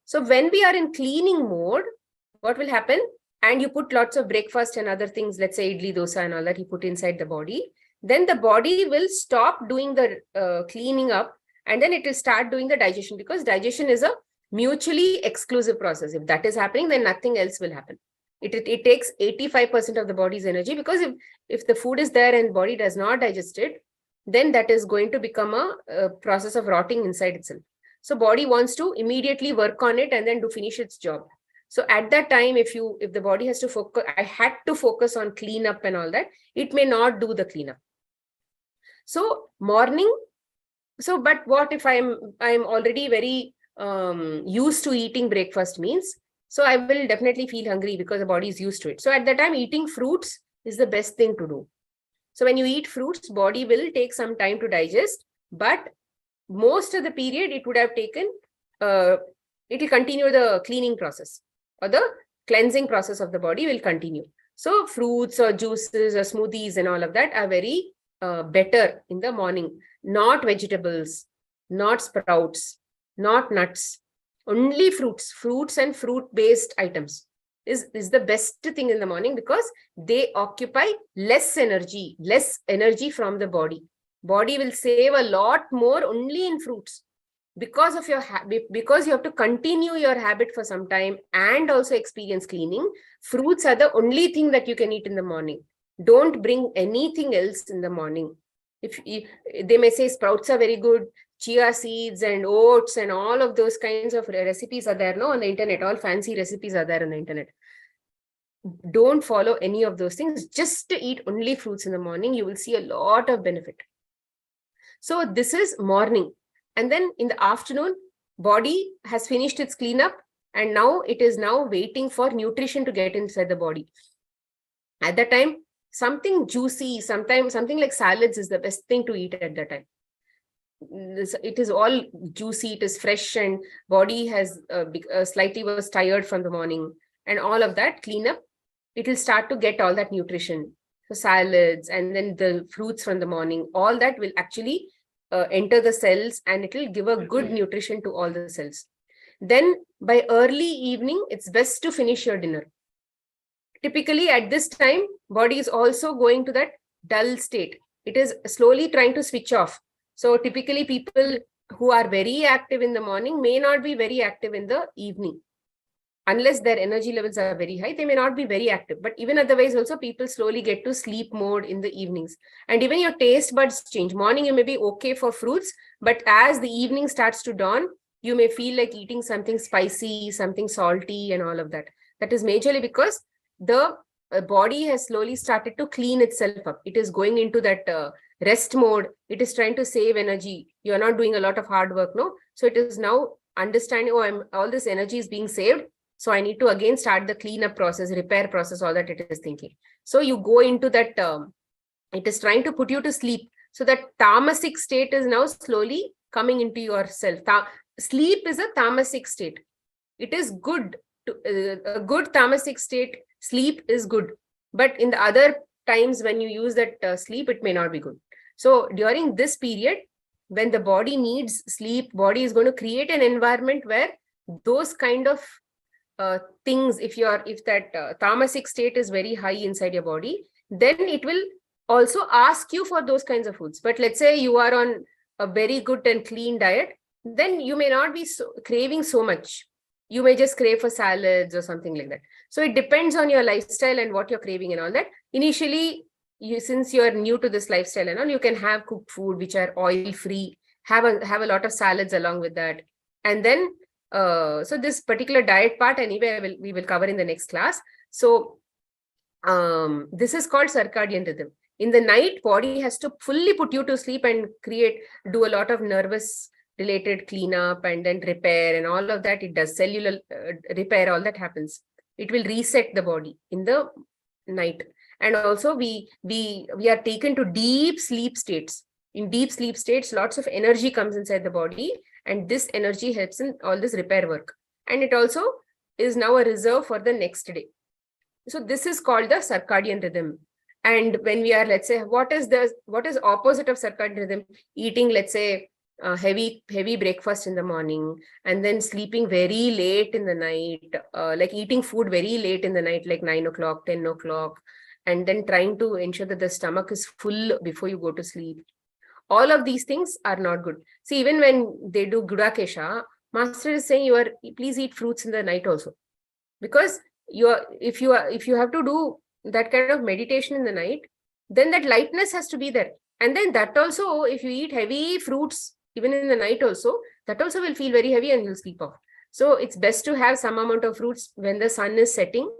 So when we are in cleaning mode, what will happen? And you put lots of breakfast and other things, let's say idli, dosa and all that you put inside the body, then the body will stop doing the cleaning up, and then it will start doing the digestion, because digestion is a mutually exclusive process. If that is happening, then nothing else will happen. It takes 85% of the body's energy, because if the food is there and body does not digest it, then that is going to become a process of rotting inside itself. So body wants to immediately work on it and then to finish its job. So at that time, if the body has to focus, I had to focus on cleanup and all that, it may not do the cleanup. So morning. So, but what if I'm already very used to eating breakfast means? So I will definitely feel hungry because the body is used to it. So at that time, eating fruits is the best thing to do. So when you eat fruits, body will take some time to digest, but most of the period it would have taken, it will continue the cleaning process, or the cleansing process of the body will continue. So fruits or juices or smoothies and all of that are very better in the morning. Not vegetables, not sprouts, not nuts, only fruits and fruit-based items is the best thing in the morning, because they occupy less energy from the body. Body will save a lot more only in fruits, because of your because you have to continue your habit for some time and also experience cleaning. Fruits are the only thing that you can eat in the morning. Don't bring anything else in the morning. If they may say sprouts are very good, chia seeds and oats and all of those kinds of recipes are there on the internet. All fancy recipes are there on the internet. Don't follow any of those things. Just to eat only fruits in the morning, you will see a lot of benefit. So this is morning. And then in the afternoon, body has finished its cleanup, and now it is now waiting for nutrition to get inside the body. At that time, something juicy, something like salads is the best thing to eat at that time. It is all juicy, it is fresh, and body has slightly was tired from the morning, and all of that cleanup, it will start to get all that nutrition. So salads and then the fruits from the morning, all that will actually enter the cells, and it will give a good nutrition to all the cells. Then by early evening, it's best to finish your dinner. Typically at this time, body is also going to that dull state. It is slowly trying to switch off. So typically people who are very active in the morning may not be very active in the evening. Unless their energy levels are very high, they may not be very active. But even otherwise also, people slowly get to sleep mode in the evenings. And even your taste buds change. Morning you may be okay for fruits, but as the evening starts to dawn, you may feel like eating something spicy, something salty and all of that. That is majorly because the body has slowly started to clean itself up. It is going into that rest mode. It is trying to save energy. You are not doing a lot of hard work, no? So it is now understanding, all this energy is being saved. So I need to again start the cleanup process, repair process, all that it is thinking. So you go into that, it is trying to put you to sleep. So that tamasic state is now slowly coming into yourself. Sleep is a tamasic state. It is good. A good tamasic state, sleep is good. But in the other times when you use that sleep, it may not be good. So during this period, when the body needs sleep, body is going to create an environment where those kind of things, if that tamasic state is very high inside your body, then it will also ask you for those kinds of foods. But let's say you are on a very good and clean diet, then you may not be craving so much. You may just crave for salads or something like that. So it depends on your lifestyle and what you're craving and all that. Initially, since you're new to this lifestyle and all, you can have cooked food which are oil free, have a lot of salads along with that. And then so this particular diet part anyway, we will cover in the next class. So this is called circadian rhythm. In the night, body has to fully put you to sleep and do a lot of nervous related cleanup and then repair and all of that. It does cellular repair, all that happens. It will reset the body in the night. And also we are taken to deep sleep states. In deep sleep states, lots of energy comes inside the body, and this energy helps in all this repair work. And it also is now a reserve for the next day. So this is called the circadian rhythm. And when we are, let's say, what is opposite of circadian rhythm? Eating, let's say, heavy breakfast in the morning, and then sleeping very late in the night, like eating food very late in the night, like 9 o'clock, 10 o'clock, and then trying to ensure that the stomach is full before you go to sleep. All of these things are not good. See, even when they do Gudakesha, Master is saying please eat fruits in the night also. Because if you have to do that kind of meditation in the night, then that lightness has to be there. And then that also, if you eat heavy fruits, even in the night also, that also will feel very heavy and you'll sleep off. So it's best to have some amount of fruits when the sun is setting.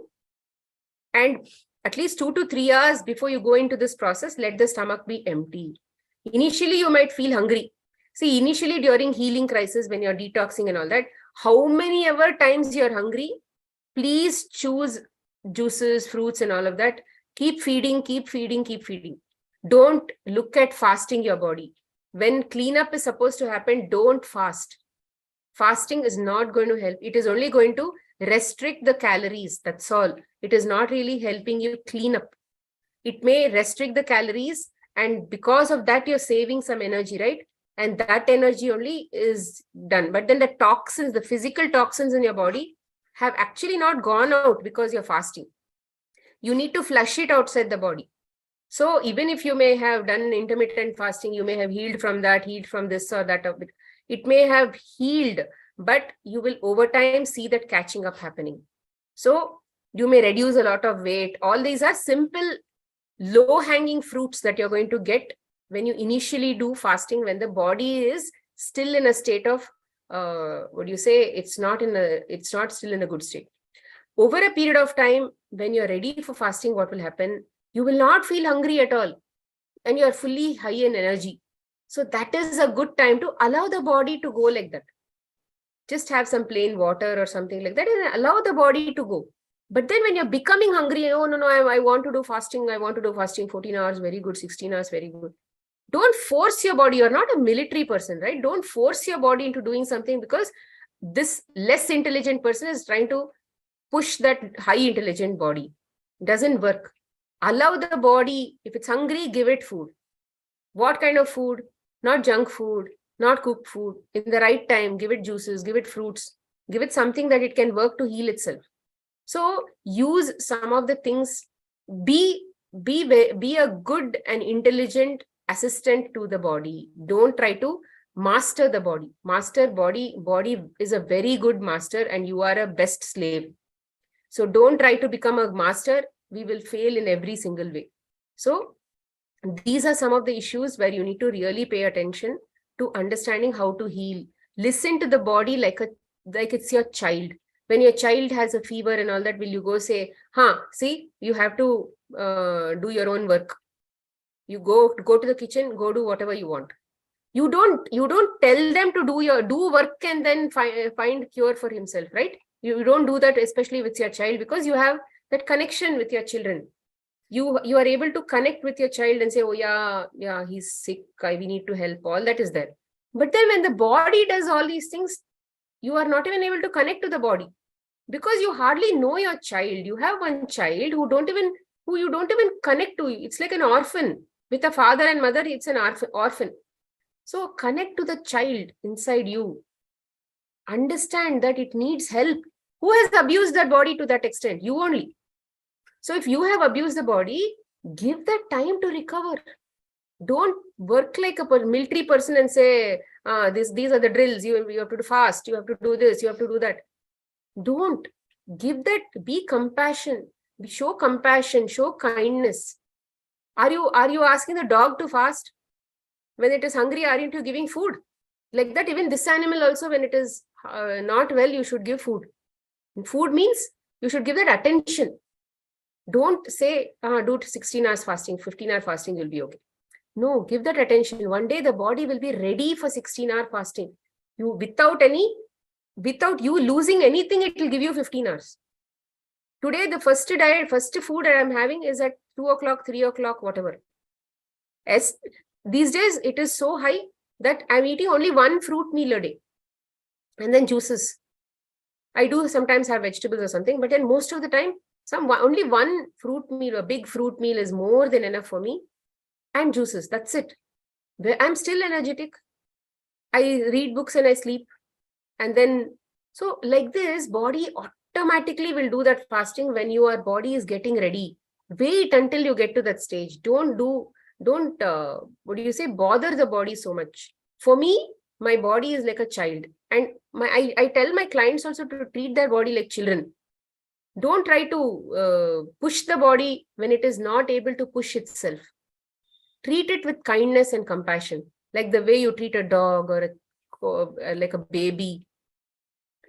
And at least 2 to 3 hours before you go into this process, let the stomach be empty. Initially, you might feel hungry. See, initially during healing crisis, when you're detoxing and all that, how many ever times you're hungry, please choose juices, fruits and all of that. Keep feeding, keep feeding, keep feeding. Don't look at fasting your body. When cleanup is supposed to happen, don't fast. Fasting is not going to help. It is only going to restrict the calories. That's all. It is not really helping you clean up. It may restrict the calories, and because of that, you're saving some energy, right? And that energy only is done. But then the toxins, the physical toxins in your body have actually not gone out because you're fasting. You need to flush it outside the body. So even if you may have done intermittent fasting, you may have healed from that, healed from this or that. It may have healed, but you will over time see that catching up happening. So you may reduce a lot of weight. All these are simple, low-hanging fruits that you're going to get when you initially do fasting, when the body is still in a state of, it's not still in a good state. Over a period of time, when you're ready for fasting, what will happen? You will not feel hungry at all, and you're fully high in energy. So that is a good time to allow the body to go like that. Just have some plain water or something like that and allow the body to go. But then when you're becoming hungry, oh, no, I want to do fasting. I want to do fasting 14 hours, very good. 16 hours, very good. Don't force your body. You're not a military person, right? Don't force your body into doing something, because this less intelligent person is trying to push that high intelligent body. It doesn't work. Allow the body, if it's hungry, give it food. What kind of food? Not junk food, not cooked food. In the right time, give it juices, give it fruits, give it something that it can work to heal itself. So use some of the things. Be a good and intelligent assistant to the body. Don't try to master the body. Body is a very good master, and you are a best slave. So don't try to become a master. We will fail in every single way. So these are some of the issues where you need to really pay attention to understanding how to heal. Listen to the body like it's your child. When your child has a fever and all that, will you go say, see, you have to do your own work. You go to the kitchen, go do whatever you want. You don't tell them to do work and then find cure for himself, right? You don't do that, especially with your child, because you have that connection with your children. You are able to connect with your child and say, oh yeah, he's sick, we need to help. All that is there. But then when the body does all these things, you are not even able to connect to the body, because you hardly know your child. You have one child who you don't even connect to. It's like an orphan. With a father and mother, it's an orphan. So connect to the child inside you. Understand that it needs help. Who has abused that body to that extent? You only. So if you have abused the body, give that time to recover. Don't work like a military person and say, these are the drills. You have to do fast. You have to do this. You have to do that. Don't. Give that. Be compassion. Show compassion. Show kindness. Are you asking the dog to fast? When it is hungry, aren't you giving food? Like that, even this animal also, when it is not well, you should give food. And food means you should give that attention. Don't say, do 16 hours fasting, 15-hour fasting, you'll be okay. No, give that attention. One day the body will be ready for 16-hour fasting. Without you losing anything, it will give you 15 hours. Today, the first food that I'm having is at 2 o'clock, 3 o'clock, whatever. These days, it is so high that I'm eating only one fruit meal a day. And then juices. I do sometimes have vegetables or something, but then most of the time, only one fruit meal, a big fruit meal is more than enough for me. And juices, that's it. I'm still energetic. I read books and I sleep. And then, so like this, body automatically will do that fasting when your body is getting ready. Wait until you get to that stage. Don't bother the body so much. For me, my body is like a child. And I tell my clients also to treat their body like children. Don't try to push the body when it is not able to push itself. Treat it with kindness and compassion, like the way you treat a dog or like a baby.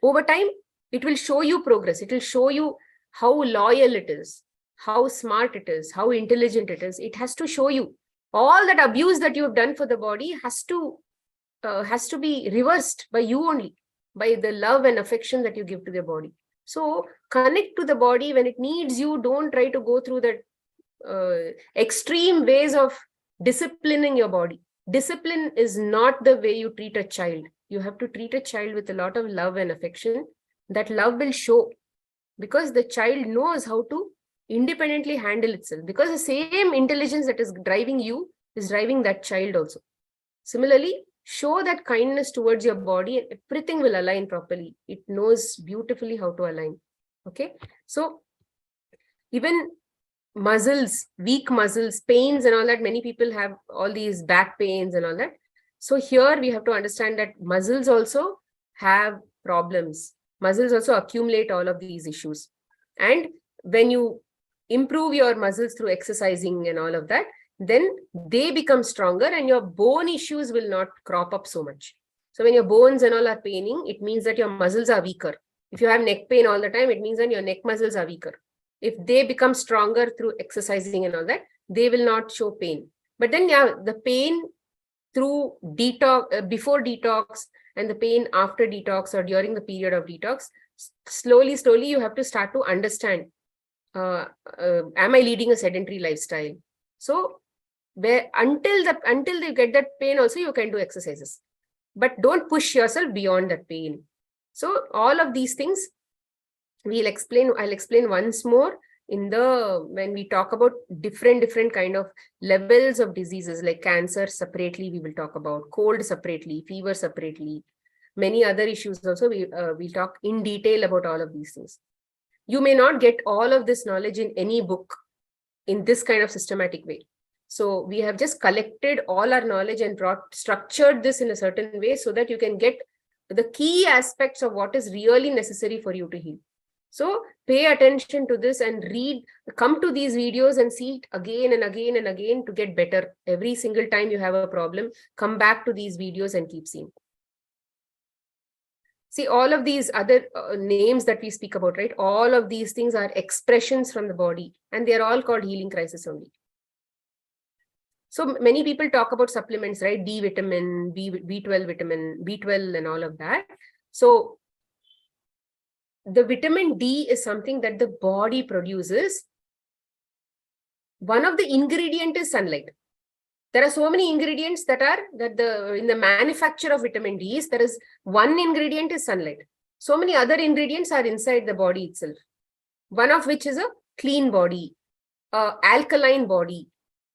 Over time, it will show you progress. It will show you how loyal it is, how smart it is, how intelligent it is. It has to show you. All that abuse that you have done for the body has to be reversed by you only, by the love and affection that you give to the body. So connect to the body when it needs you. Don't try to go through that extreme ways of disciplining your body. Discipline is not the way you treat a child. You have to treat a child with a lot of love and affection. That love will show, because the child knows how to independently handle itself, because the same intelligence that is driving you is driving that child also. Similarly, show that kindness towards your body and everything will align properly. It knows beautifully how to align. Okay. So even muscles, weak muscles, pains and all that, many people have all these back pains and all that. So here we have to understand that muscles also have problems. Muscles also accumulate all of these issues. And when you improve your muscles through exercising and all of that, then they become stronger and your bone issues will not crop up so much. So when your bones and all are paining, it means that your muscles are weaker. If you have neck pain all the time, it means that your neck muscles are weaker. If they become stronger through exercising and all that, they will not show pain. But then, yeah, the pain through detox, before detox, and the pain after detox or during the period of detox, slowly, you have to start to understand, am I leading a sedentary lifestyle? So until they get that pain also, you can do exercises, but don't push yourself beyond that pain. So all of these things I'll explain once more when we talk about different kind of levels of diseases, like cancer separately, we will talk about cold separately, fever separately, many other issues also. We'll talk in detail about all of these things. You may not get all of this knowledge in any book in this kind of systematic way. So we have just collected all our knowledge and structured this in a certain way so that you can get the key aspects of what is really necessary for you to heal. So pay attention to this and come to these videos and see it again and again and again to get better. Every single time you have a problem, come back to these videos and keep seeing. See, all of these other names that we speak about, right? All of these things are expressions from the body, and they're all called healing crisis only. So many people talk about supplements, right? D vitamin, B12 vitamin, B12 and all of that. So the vitamin D is something that the body produces. One of the ingredients is sunlight. There are so many ingredients in the manufacture of vitamin D, there is one ingredient is sunlight. So many other ingredients are inside the body itself. One of which is a clean body, alkaline body.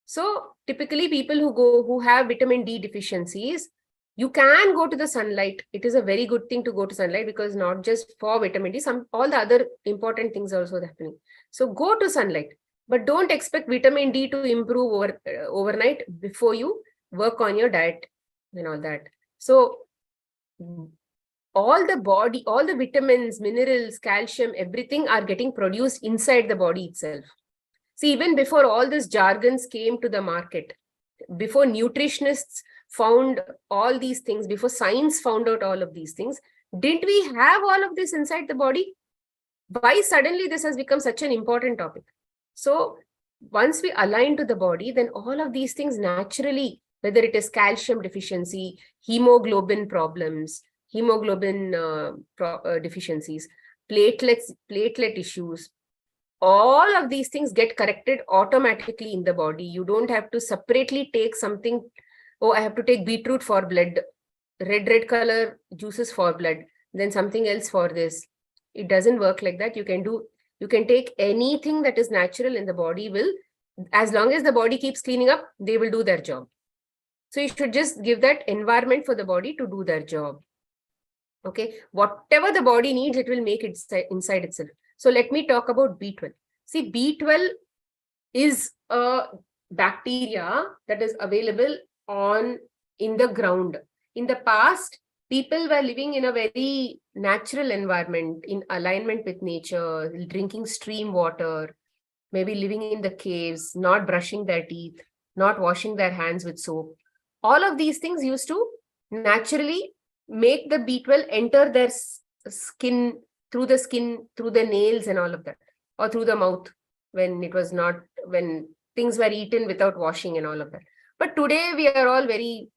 So typically people who have vitamin D deficiencies, you can go to the sunlight. It is a very good thing to go to sunlight, because not just for vitamin D, all the other important things are also happening. So go to sunlight, but don't expect vitamin D to improve overnight before you work on your diet and all that. So all the vitamins, minerals, calcium, everything are getting produced inside the body itself. See, even before all these jargons came to the market, before nutritionists found all these things, before science found out all of these things, didn't we have all of this inside the body? Why suddenly this has become such an important topic? So once we align to the body, then all of these things naturally, whether it is calcium deficiency, hemoglobin problems, hemoglobin deficiencies, platelet issues, all of these things get corrected automatically in the body. You don't have to separately take something. Oh, I have to take beetroot for blood, red color juices for blood, then something else for this. It doesn't work like that. You can take anything that is natural in the body as long as the body keeps cleaning up, they will do their job. So you should just give that environment for the body to do their job. Okay, whatever the body needs, it will make it inside itself. So let me talk about B12. See, B12 is a bacteria that is available in the ground. In the past, people were living in a very natural environment, in alignment with nature, drinking stream water, maybe living in the caves, not brushing their teeth, not washing their hands with soap. All of these things used to naturally make the B12 enter their skin, through the nails and all of that, or through the mouth when things were eaten without washing and all of that. But today we are all very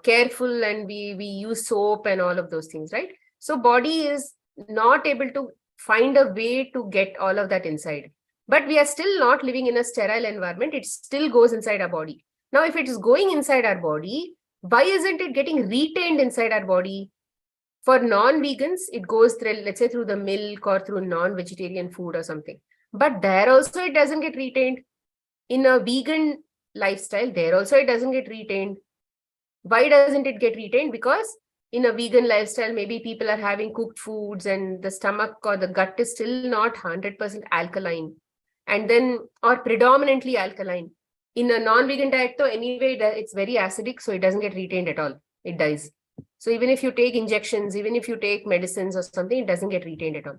careful, and we use soap and all of those things, right? So body is not able to find a way to get all of that inside. But we are still not living in a sterile environment. It still goes inside our body. Now, if it is going inside our body, why isn't it getting retained inside our body? For non-vegans, it goes through, let's say, through the milk or through non-vegetarian food or something. But there also it doesn't get retained. In a vegan lifestyle, there also it doesn't get retained. Why doesn't it get retained? Because in a vegan lifestyle, maybe people are having cooked foods and the stomach or the gut is still not 100% alkaline, and then, or predominantly alkaline. In a non-vegan diet, though, anyway, it's very acidic, so it doesn't get retained at all. It dies. So even if you take injections, even if you take medicines or something, it doesn't get retained at all.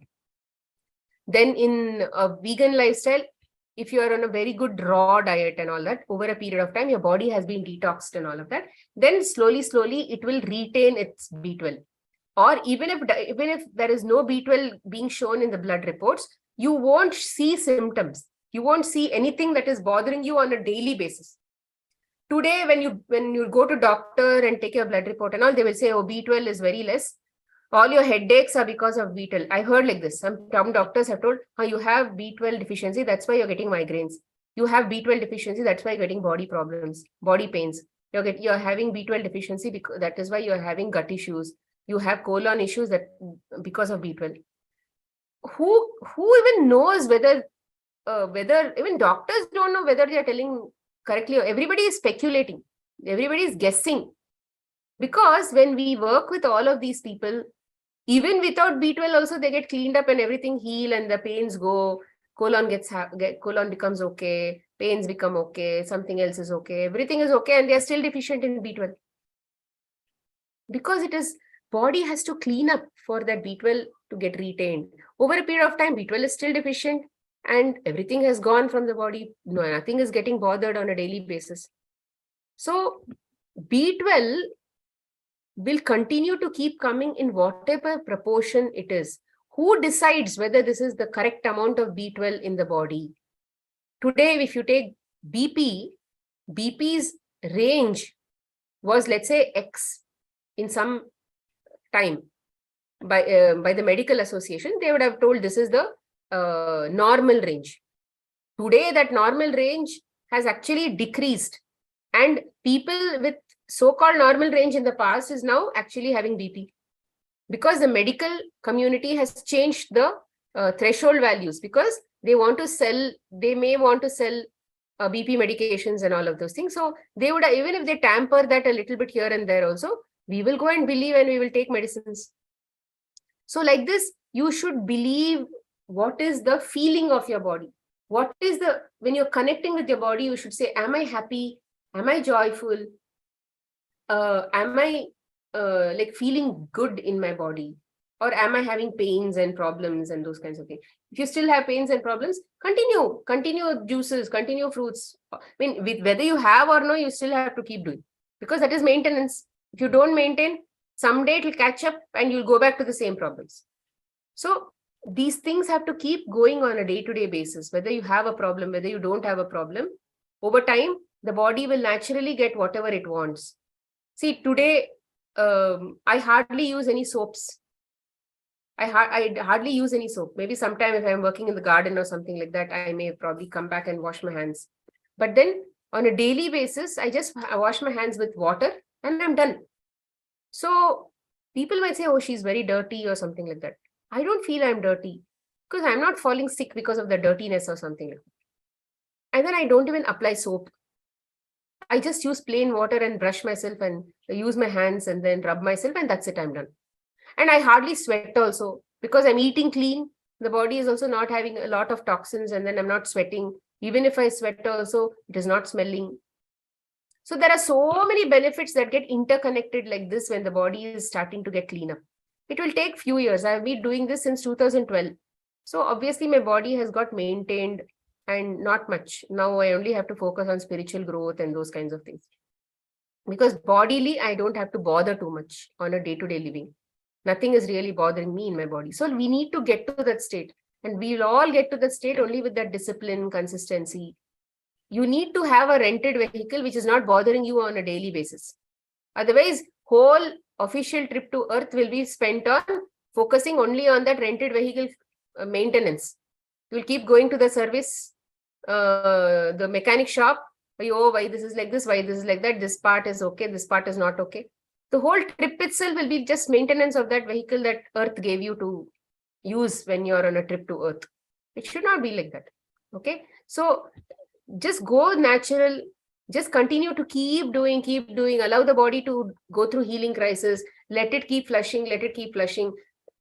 Then in a vegan lifestyle, if you are on a very good raw diet and all that, over a period of time, your body has been detoxed and all of that, then slowly, it will retain its B12. Or even if there is no B12 being shown in the blood reports, you won't see symptoms. You won't see anything that is bothering you on a daily basis. Today, when you go to doctor and take your blood report and all, they will say, oh, B12 is very less. All your headaches are because of B12. I heard like this. Some doctors have told, oh, you have B12 deficiency, that's why you're getting migraines. You have B12 deficiency, that's why you're getting body problems, body pains. You're having B12 deficiency because that is why you're having gut issues. You have colon issues because of B12. Who even knows whether even doctors don't know whether they are telling correctly, or everybody is speculating. Everybody is guessing. Because when we work with all of these people, even without B12 also, they get cleaned up and everything heal and the pains go, colon becomes okay, pains become okay, something else is okay, everything is okay, and they are still deficient in B12. Because body has to clean up for that B12 to get retained. Over a period of time, B12 is still deficient and everything has gone from the body. No, nothing is getting bothered on a daily basis. So B12 will continue to keep coming in whatever proportion it is. Who decides whether this is the correct amount of B12 in the body? Today, if you take BP's range was, let's say, X in some time by the medical association. They would have told this is the normal range. Today, that normal range has actually decreased, and people with so-called normal range in the past is now actually having BP, because the medical community has changed the threshold values, because they may want to sell BP medications and all of those things. So they would, even if they tamper that a little bit here and there also, we will go and believe and we will take medicines. So like this, you should believe what is the feeling of your body. When you're connecting with your body, you should say, am I happy? Am I joyful? Am I like feeling good in my body? Or am I having pains and problems and those kinds of things? If you still have pains and problems, continue juices, continue fruits. I mean, whether you have or no, you still have to keep doing, because that is maintenance. If you don't maintain, someday it will catch up and you'll go back to the same problems. So these things have to keep going on a day-to-day basis. Whether you have a problem, whether you don't have a problem, over time, the body will naturally get whatever it wants. See, today, I hardly use any soaps. I hardly use any soap. Maybe sometime if I'm working in the garden or something like that, I may probably come back and wash my hands. But then on a daily basis, I just wash my hands with water and I'm done. So people might say, oh, she's very dirty or something like that. I don't feel I'm dirty because I'm not falling sick because of the dirtiness or something like that. And then I don't even apply soap. I just use plain water and brush myself and use my hands and then rub myself, and that's it, I'm done. And I hardly sweat also because I'm eating clean. The body is also not having a lot of toxins, and then I'm not sweating. Even if I sweat also, it is not smelling. So there are so many benefits that get interconnected like this when the body is starting to get clean up. It will take few years. I've been doing this since 2012. So obviously my body has got maintained and not much. Now I only have to focus on spiritual growth and those kinds of things. Because bodily, I don't have to bother too much on a day-to-day living. Nothing is really bothering me in my body. So we need to get to that state. And we'll all get to that state only with that discipline, consistency. You need to have a rented vehicle which is not bothering you on a daily basis. Otherwise, whole official trip to Earth will be spent on focusing only on that rented vehicle maintenance. You will keep going to the service, the mechanic shop. Oh, why this is like this, why this is like that, this part is okay, this part is not okay. The whole trip itself will be just maintenance of that vehicle that Earth gave you to use when you're on a trip to Earth. It should not be like that. Okay. So just go natural, just continue to keep doing, allow the body to go through healing crisis, let it keep flushing,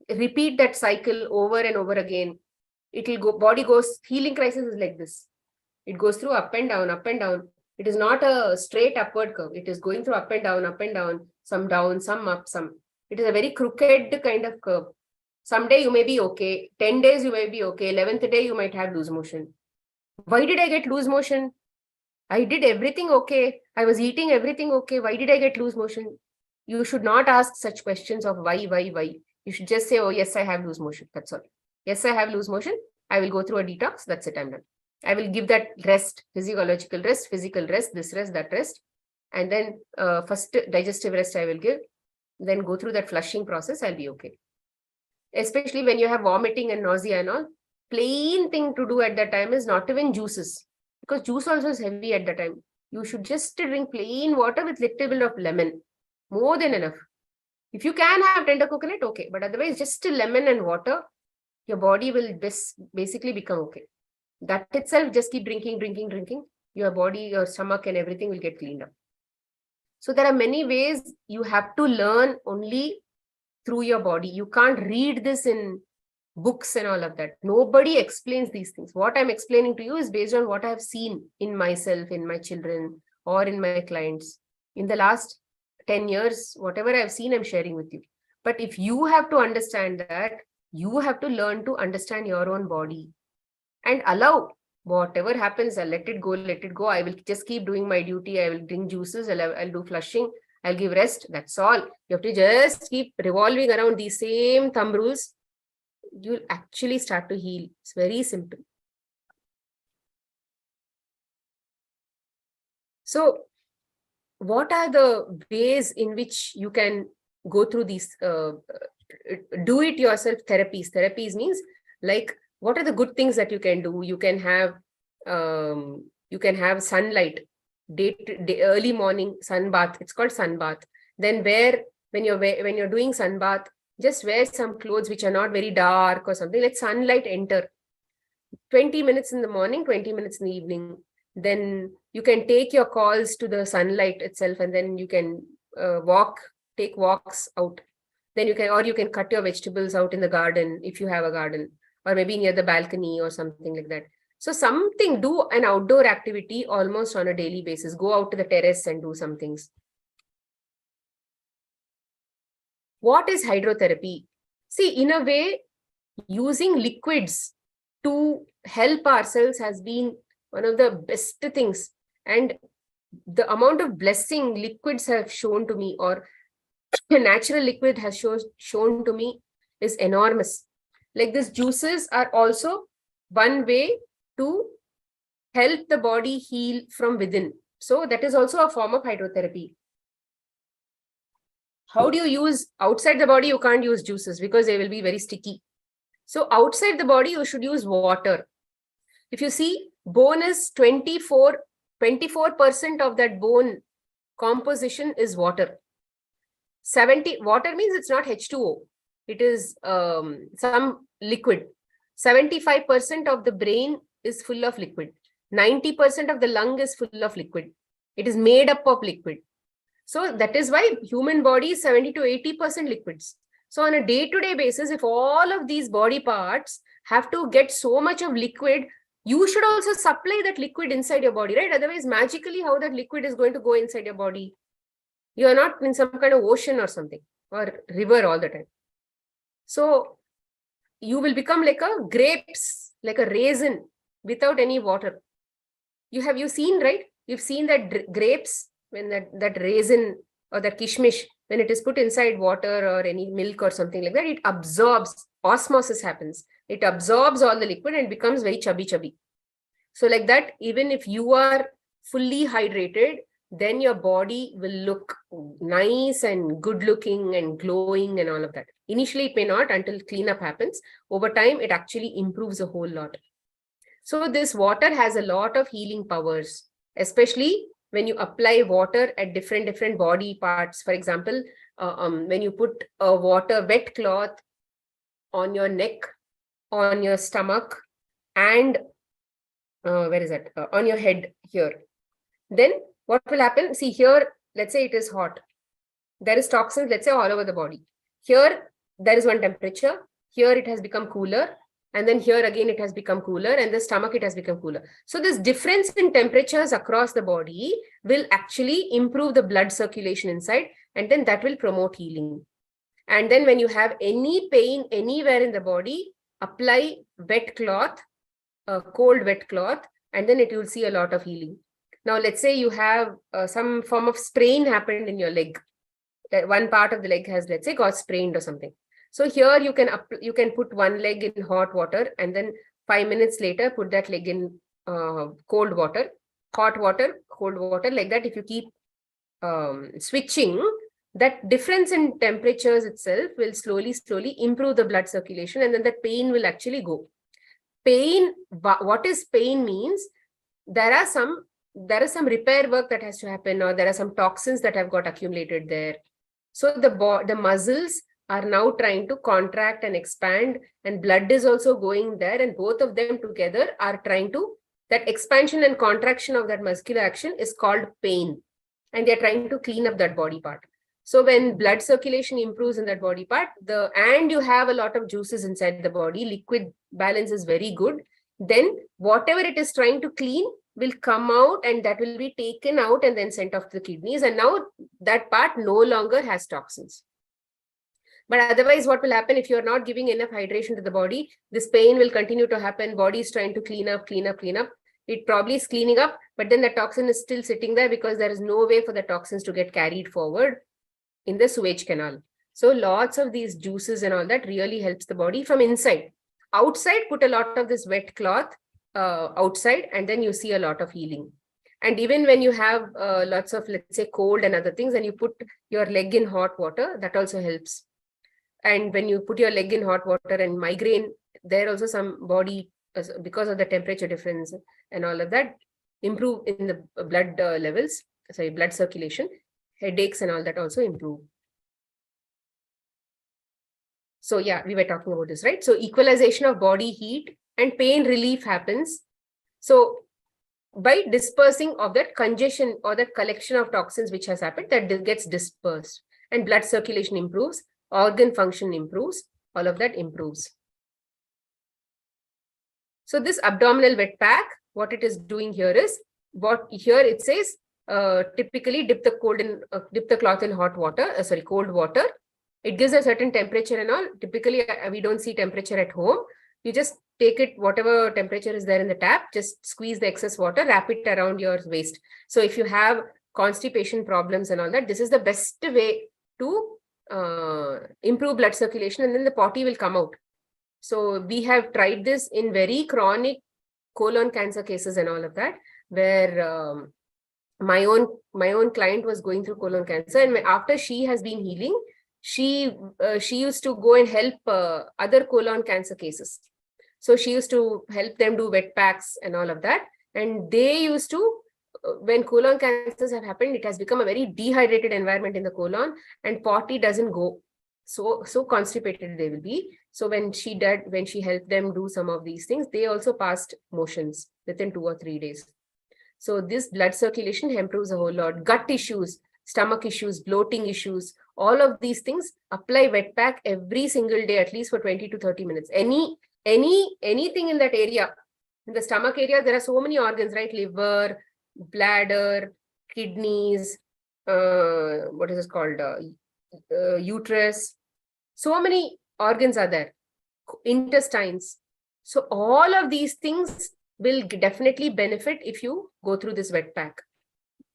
repeat that cycle over and over again. It will go, body goes, healing crisis is like this. It goes through up and down, up and down. It is not a straight upward curve. It is going through up and down, some down, some up, some. It is a very crooked kind of curve. Someday you may be okay. 10 days you may be okay. 11th day you might have loose motion. Why did I get loose motion? I did everything okay. I was eating everything okay. Why did I get loose motion? You should not ask such questions of why. You should just say, oh, yes, I have loose motion. That's all. Yes, I have loose motion. I will go through a detox. That's it. I'm done. I will give that rest, physiological rest, physical rest, this rest, that rest. And then first digestive rest I will give. Then go through that flushing process. I'll be okay. Especially when you have vomiting and nausea and all. Plain thing to do at that time is not even juices. Because juice also is heavy at that time. You should just drink plain water with little bit of lemon. More than enough. If you can have tender coconut, okay. But otherwise, just lemon and water, your body will basically become okay. That itself, just keep drinking. Your body, your stomach and everything will get cleaned up. So there are many ways you have to learn only through your body. You can't read this in books and all of that. Nobody explains these things. What I'm explaining to you is based on what I've seen in myself, in my children, or in my clients. In the last 10 years, whatever I've seen, I'm sharing with you. But if you have to understand that, you have to learn to understand your own body and allow whatever happens. I'll let it go. I will just keep doing my duty. I will drink juices. I'll do flushing. I'll give rest. That's all. You have to just keep revolving around these same thumb rules. You'll actually start to heal. It's very simple. So what are the ways in which you can go through these do it yourself therapies? Therapies means like, what are the good things that you can do? You can have sunlight, early morning sun bath. It's called sun bath. Then when you're doing sun bath, just wear some clothes which are not very dark or something. Let sunlight enter. 20 minutes in the morning, 20 minutes in the evening. Then you can take your calls to the sunlight itself, and then you can take walks out. Then you can cut your vegetables out in the garden if you have a garden, or maybe near the balcony or something like that. So do an outdoor activity almost on a daily basis. Go out to the terrace and do some things. What is hydrotherapy? See, in a way, using liquids to help ourselves has been one of the best things. And the amount of blessing liquids have shown to me, or a natural liquid has shown to me, is enormous. Like these juices are also one way to help the body heal from within. So that is also a form of hydrotherapy. How do you use outside the body? You can't use juices because they will be very sticky. So outside the body, you should use water. If you see, bone is 24% of that bone composition is water. 70 water means it's not H2O. It is some liquid. 75% of the brain is full of liquid. 90% of the lung is full of liquid. It is made up of liquid. So that is why human body is 70 to 80% liquids. So on a day-to-day basis, if all of these body parts have to get so much of liquid, you should also supply that liquid inside your body, right? Otherwise, magically, how that liquid is going to go inside your body? You are not in some kind of ocean or something, or river all the time. So you will become like a grapes, like a raisin without any water. You seen, right? You've seen that grapes, when that raisin or that kishmish, when it is put inside water or any milk or something like that, it absorbs, osmosis happens. It absorbs all the liquid and becomes very chubby. So like that, even if you are fully hydrated, then your body will look nice and good looking and glowing and all of that. Initially, it may not until cleanup happens. Over time, it actually improves a whole lot. So this water has a lot of healing powers, especially when you apply water at different body parts. For example, when you put a wet cloth on your neck, on your stomach, and where is that? On your head here. Then what will happen? See here, let's say it is hot. There is toxins, let's say, all over the body. Here, there is one temperature. Here it has become cooler. And then here again, it has become cooler. And the stomach, it has become cooler. So this difference in temperatures across the body will actually improve the blood circulation inside. And then that will promote healing. And then when you have any pain anywhere in the body, apply wet cloth, a cold wet cloth, and then it will see a lot of healing. Now, let's say you have some form of sprain happened in your leg. One part of the leg has, let's say, got sprained or something. So here you can put one leg in hot water, and then 5 minutes later, put that leg in cold water, hot water, cold water, like that. If you keep switching, that difference in temperatures itself will slowly improve the blood circulation, and then the pain will actually go. Pain, what is pain means? There is some repair work that has to happen, or there are some toxins that have got accumulated there. So the muscles are now trying to contract and expand, and blood is also going there, and both of them together are trying to, that expansion and contraction of that muscular action is called pain, and they're trying to clean up that body part. So when blood circulation improves in that body part, and you have a lot of juices inside the body, liquid balance is very good, then whatever it is trying to clean will come out, and that will be taken out and then sent off to the kidneys. And now that part no longer has toxins. But otherwise, what will happen if you're not giving enough hydration to the body? This pain will continue to happen. Body is trying to clean up. It probably is cleaning up, but then the toxin is still sitting there because there is no way for the toxins to get carried forward in the sewage canal. So lots of these juices and all that really helps the body from inside. Outside, put a lot of this wet cloth outside, and then you see a lot of healing. And even when you have lots of, let's say, cold and other things, and you put your leg in hot water, that also helps. And when you put your leg in hot water and migraine, there also some body, because of the temperature difference and all of that, improve in the blood levels, blood circulation, headaches and all that also improve. So yeah, we were talking about this, right? So equalization of body heat and pain relief happens. So by dispersing of that congestion or that collection of toxins which has happened, that gets dispersed, and blood circulation improves, organ function improves, all of that improves. So this abdominal wet pack, what it is doing here is, it says, typically dip the cloth in cold water. It gives a certain temperature and all. Typically, we don't see temperature at home. You just take it, whatever temperature is there in the tap, just squeeze the excess water, wrap it around your waist. So if you have constipation problems and all that, this is the best way to improve blood circulation, and then the potty will come out. So we have tried this in very chronic colon cancer cases and all of that, where my own client was going through colon cancer, and after she has been healing, she used to go and help other colon cancer cases. So she used to help them do wet packs and all of that, and they used to, when colon cancers have happened, it has become a very dehydrated environment in the colon, and potty doesn't go. So constipated they will be. So when she helped them do some of these things, they also passed motions within 2 or 3 days. So this blood circulation improves a whole lot. Gut issues, stomach issues, bloating issues, all of these things, apply wet pack every single day, at least for 20 to 30 minutes. Anything in that area, in the stomach area, there are so many organs, right? Liver, bladder, kidneys, what is this called? Uterus. So many organs are there. Intestines. So all of these things will definitely benefit if you go through this wet pack.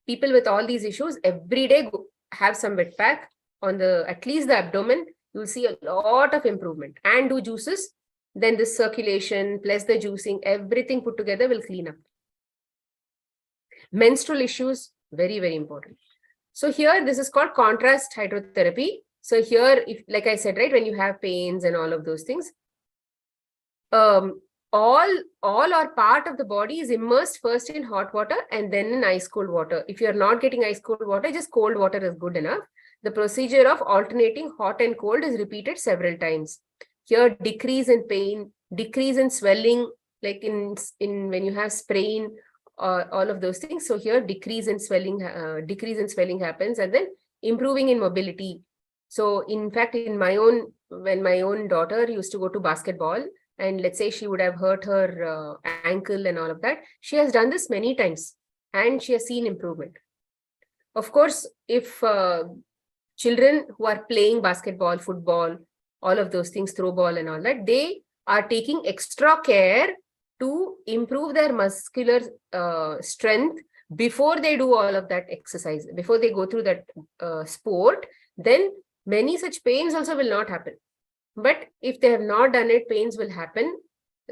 People with all these issues, every day have some wet pack on at least the abdomen. You'll see a lot of improvement. And do juices. Then this circulation plus the juicing, everything put together will clean up. Menstrual issues, very, very important. So here, this is called contrast hydrotherapy. So here, if, like I said, right, when you have pains and all of those things, all or part of the body is immersed first in hot water and then in ice cold water. If you're not getting ice cold water, just cold water is good enough. The procedure of alternating hot and cold is repeated several times. Here, decrease in pain, decrease in swelling, like in when you have sprain, all of those things. So here, decrease in swelling happens, and then improving in mobility. So in fact, when my own daughter used to go to basketball, and let's say she would have hurt her ankle and all of that, she has done this many times and she has seen improvement. Of course, if children who are playing basketball, football, all of those things, throw ball and all that, they are taking extra care to improve their muscular strength before they do all of that exercise, before they go through that sport, then many such pains also will not happen. But if they have not done it, pains will happen,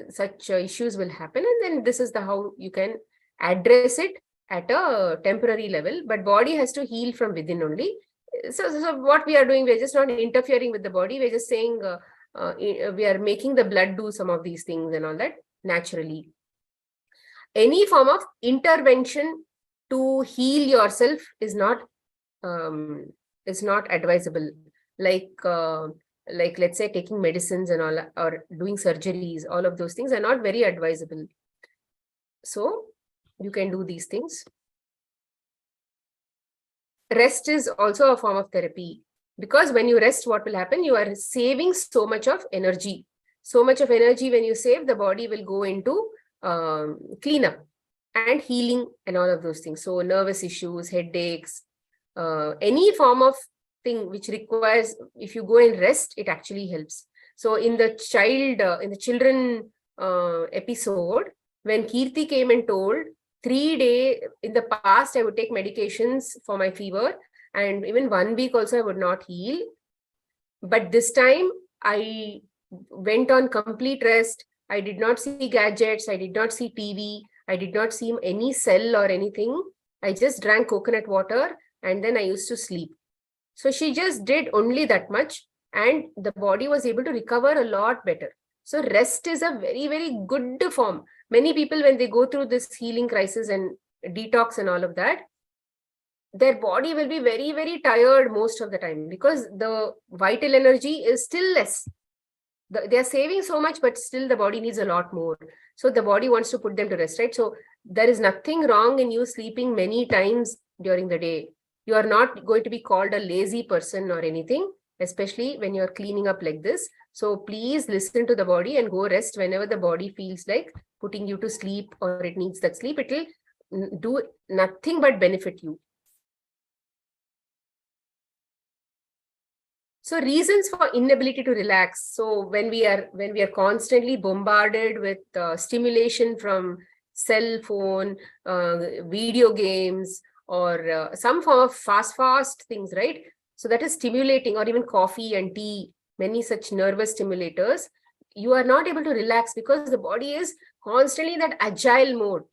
such issues will happen, and then this is how you can address it at a temporary level, but body has to heal from within only. So what we are doing, we're just not interfering with the body, we're just saying we are making the blood do some of these things and all that naturally. Any form of intervention to heal yourself is not advisable. Like let's say taking medicines and all, or doing surgeries, all of those things are not very advisable. So you can do these things. Rest is also a form of therapy, because when you rest, what will happen? You are saving so much of energy. So much of energy when you save, the body will go into cleanup and healing and all of those things. So nervous issues, headaches, any form of thing which requires, if you go and rest, it actually helps. So in the children episode, when Kirti came and told, 3 days in the past, I would take medications for my fever, and even 1 week also I would not heal. But this time I went on complete rest. I did not see gadgets. I did not see TV. I did not see any cell or anything. I just drank coconut water and then I used to sleep. So she just did only that much, and the body was able to recover a lot better. So rest is a very, very good form. Many people, when they go through this healing crisis and detox and all of that, their body will be very, very tired most of the time, because the vital energy is still less. They are saving so much, but still the body needs a lot more. So the body wants to put them to rest, right? So there is nothing wrong in you sleeping many times during the day. You are not going to be called a lazy person or anything, especially when you're cleaning up like this. So please listen to the body and go rest whenever the body feels like putting you to sleep or it needs that sleep. It will do nothing but benefit you. So reasons for inability to relax. So when we are constantly bombarded with stimulation from cell phone, video games, or some form of fast things, right? So that is stimulating, or even coffee and tea, many such nervous stimulators. you are not able to relax because the body is constantly in that agile mode.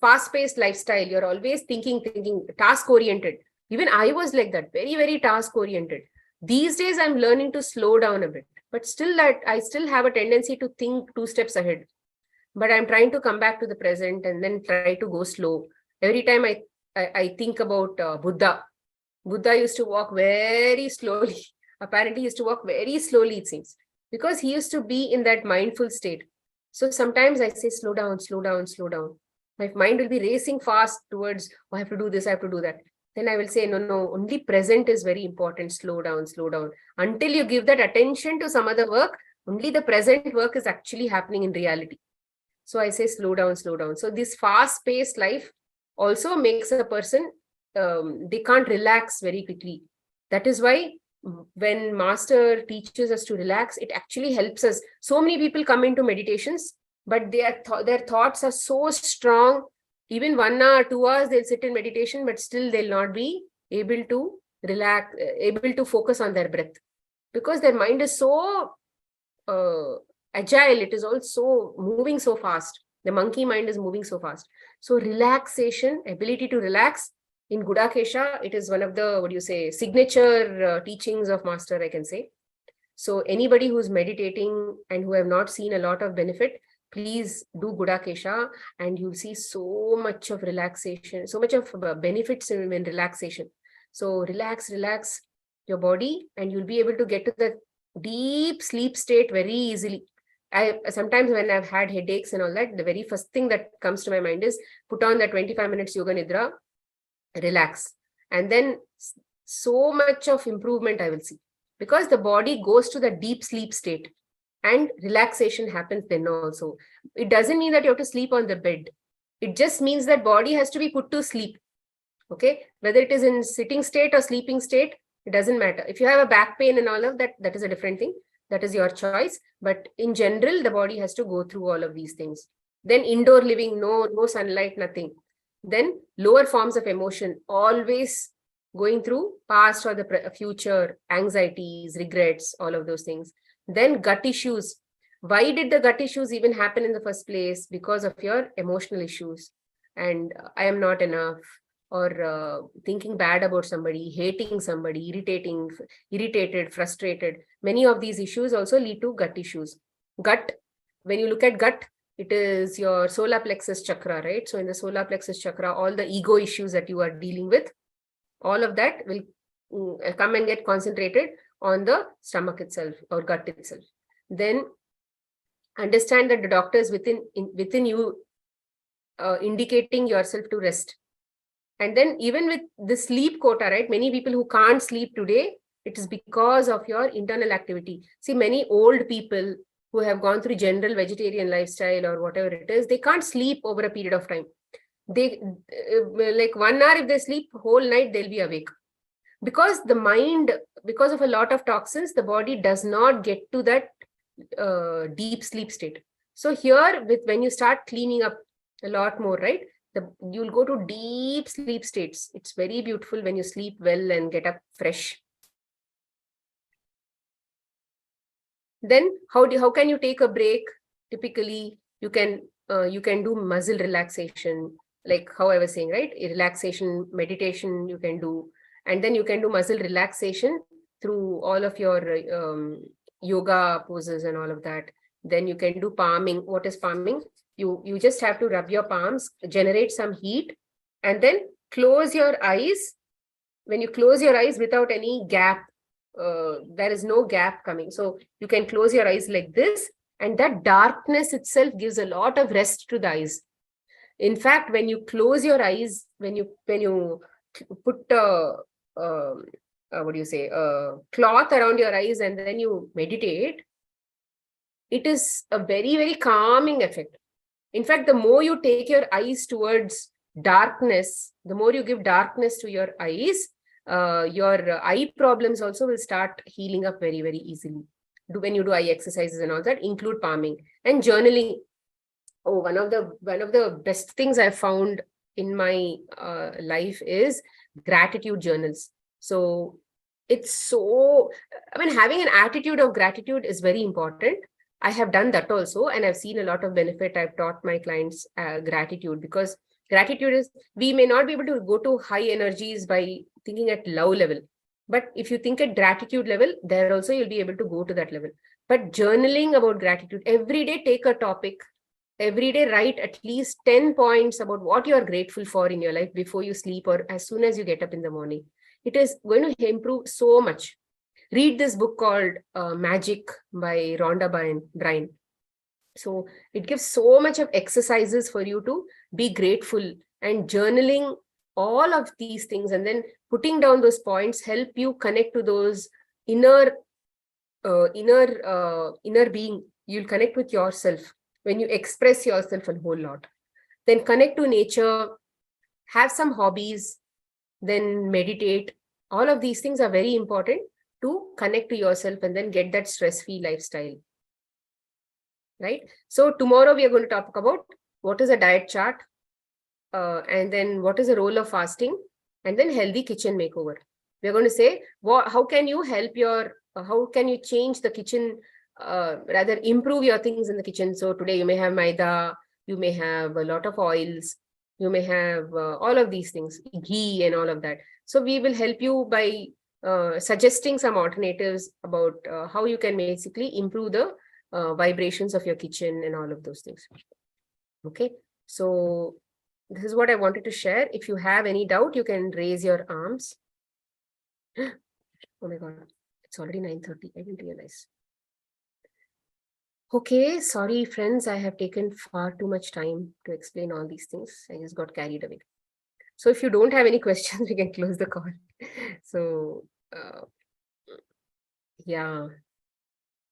Fast-paced lifestyle, you're always thinking, task-oriented. Even I was like that, very, very task-oriented. These days, I'm learning to slow down a bit, but still that I still have a tendency to think 2 steps ahead. But I'm trying to come back to the present and then try to go slow. Every time I think about Buddha. Buddha used to walk very slowly. Apparently, he used to walk very slowly, it seems, because he used to be in that mindful state. So sometimes I say, slow down, slow down, slow down. My mind will be racing fast towards, oh, I have to do this, I have to do that. Then I will say, no, only present is very important. Slow down, slow down. Until you give that attention to some other work, only the present work is actually happening in reality. So I say, slow down, slow down. So this fast-paced life also makes a person, they can't relax very quickly. That is why when Master teaches us to relax, it actually helps us. So many people come into meditations, but their thoughts are so strong. Even 1 hour, 2 hours, they'll sit in meditation, but still they'll not be able to relax, able to focus on their breath, because their mind is so agile. It is also moving so fast. The monkey mind is moving so fast. So relaxation, ability to relax, in Gudakesha, it is one of the, signature teachings of Master, I can say. So anybody who's meditating and who have not seen a lot of benefit, please do Gudakesha and you'll see so much of relaxation, so much of benefits in relaxation. So relax your body and you'll be able to get to the deep sleep state very easily. Sometimes when I've had headaches and all that, the very first thing that comes to my mind is put on the 25 minutes yoga nidra, relax. And then so much of improvement I will see, because the body goes to the deep sleep state and relaxation happens then also. It doesn't mean that you have to sleep on the bed. It just means that body has to be put to sleep. Okay, whether it is in sitting state or sleeping state, it doesn't matter. If you have a back pain and all of that, that is a different thing. That is your choice. But in general, the body has to go through all of these things. Then indoor living, no sunlight, nothing. Then lower forms of emotion, always going through past or the future, anxieties, regrets, all of those things. Then gut issues. Why did the gut issues even happen in the first place? Because of your emotional issues. And I am not enough, or thinking bad about somebody, hating somebody, irritated, frustrated. Many of these issues also lead to gut issues. Gut, when you look at gut, it is your solar plexus chakra, right? So in the solar plexus chakra, all the ego issues that you are dealing with, all of that will come and get concentrated on the stomach itself or gut itself. Then understand that the doctor is within you, indicating yourself to rest. And then even with the sleep quota, right? Many people who can't sleep today, it is because of your internal activity. See, many old people who have gone through general vegetarian lifestyle or whatever it is, they can't sleep over a period of time. They like 1 hour, if they sleep whole night, they'll be awake. Because the mind, because of a lot of toxins, the body does not get to that deep sleep state. So here, when you start cleaning up a lot more, right? You'll go to deep sleep states. It's very beautiful when you sleep well and get up fresh. Then how can you take a break? Typically, you can do muscle relaxation, like how I was saying, right? Relaxation, meditation you can do. And then you can do muscle relaxation through all of your yoga poses and all of that. Then you can do palming. What is palming? You just have to rub your palms, generate some heat, and then close your eyes. When you close your eyes without any gap, there is no gap coming. So you can close your eyes like this, and that darkness itself gives a lot of rest to the eyes. In fact, when you close your eyes, when you put cloth around your eyes and then you meditate, it is a very, very calming effect. In fact, the more you take your eyes towards darkness, the more you give darkness to your eyes, your eye problems also will start healing up very, very easily. When you do eye exercises and all that, include palming and journaling. Oh, one of the best things I've found in my life is gratitude journals. So it's so, I mean, having an attitude of gratitude is very important. I have done that also, and I've seen a lot of benefit. I've taught my clients gratitude, because gratitude is, we may not be able to go to high energies by thinking at low level. But if you think at gratitude level, there also you'll be able to go to that level. But journaling about gratitude, every day take a topic, every day write at least 10 points about what you are grateful for in your life before you sleep or as soon as you get up in the morning. It is going to improve so much. Read this book called Magic by Rhonda Byrne. So it gives so much of exercises for you to be grateful, and journaling all of these things and then putting down those points help you connect to those inner being. You'll connect with yourself when you express yourself a whole lot. Then connect to nature, have some hobbies, then meditate. All of these things are very important to connect to yourself and then get that stress-free lifestyle. Right? So tomorrow we are going to talk about what is a diet chart, and then what is the role of fasting, and then healthy kitchen makeover. We're going to say, how can you help how can you change the kitchen, rather improve your things in the kitchen. So today you may have maida, you may have a lot of oils, you may have all of these things, ghee and all of that. So we will help you by suggesting some alternatives about how you can basically improve the vibrations of your kitchen and all of those things. Okay, so this is what I wanted to share. If you have any doubt, you can raise your arms. Oh my God, it's already 9:30. I didn't realize. Okay, sorry friends, I have taken far too much time to explain all these things. I just got carried away. So if you don't have any questions, we can close the call. So yeah,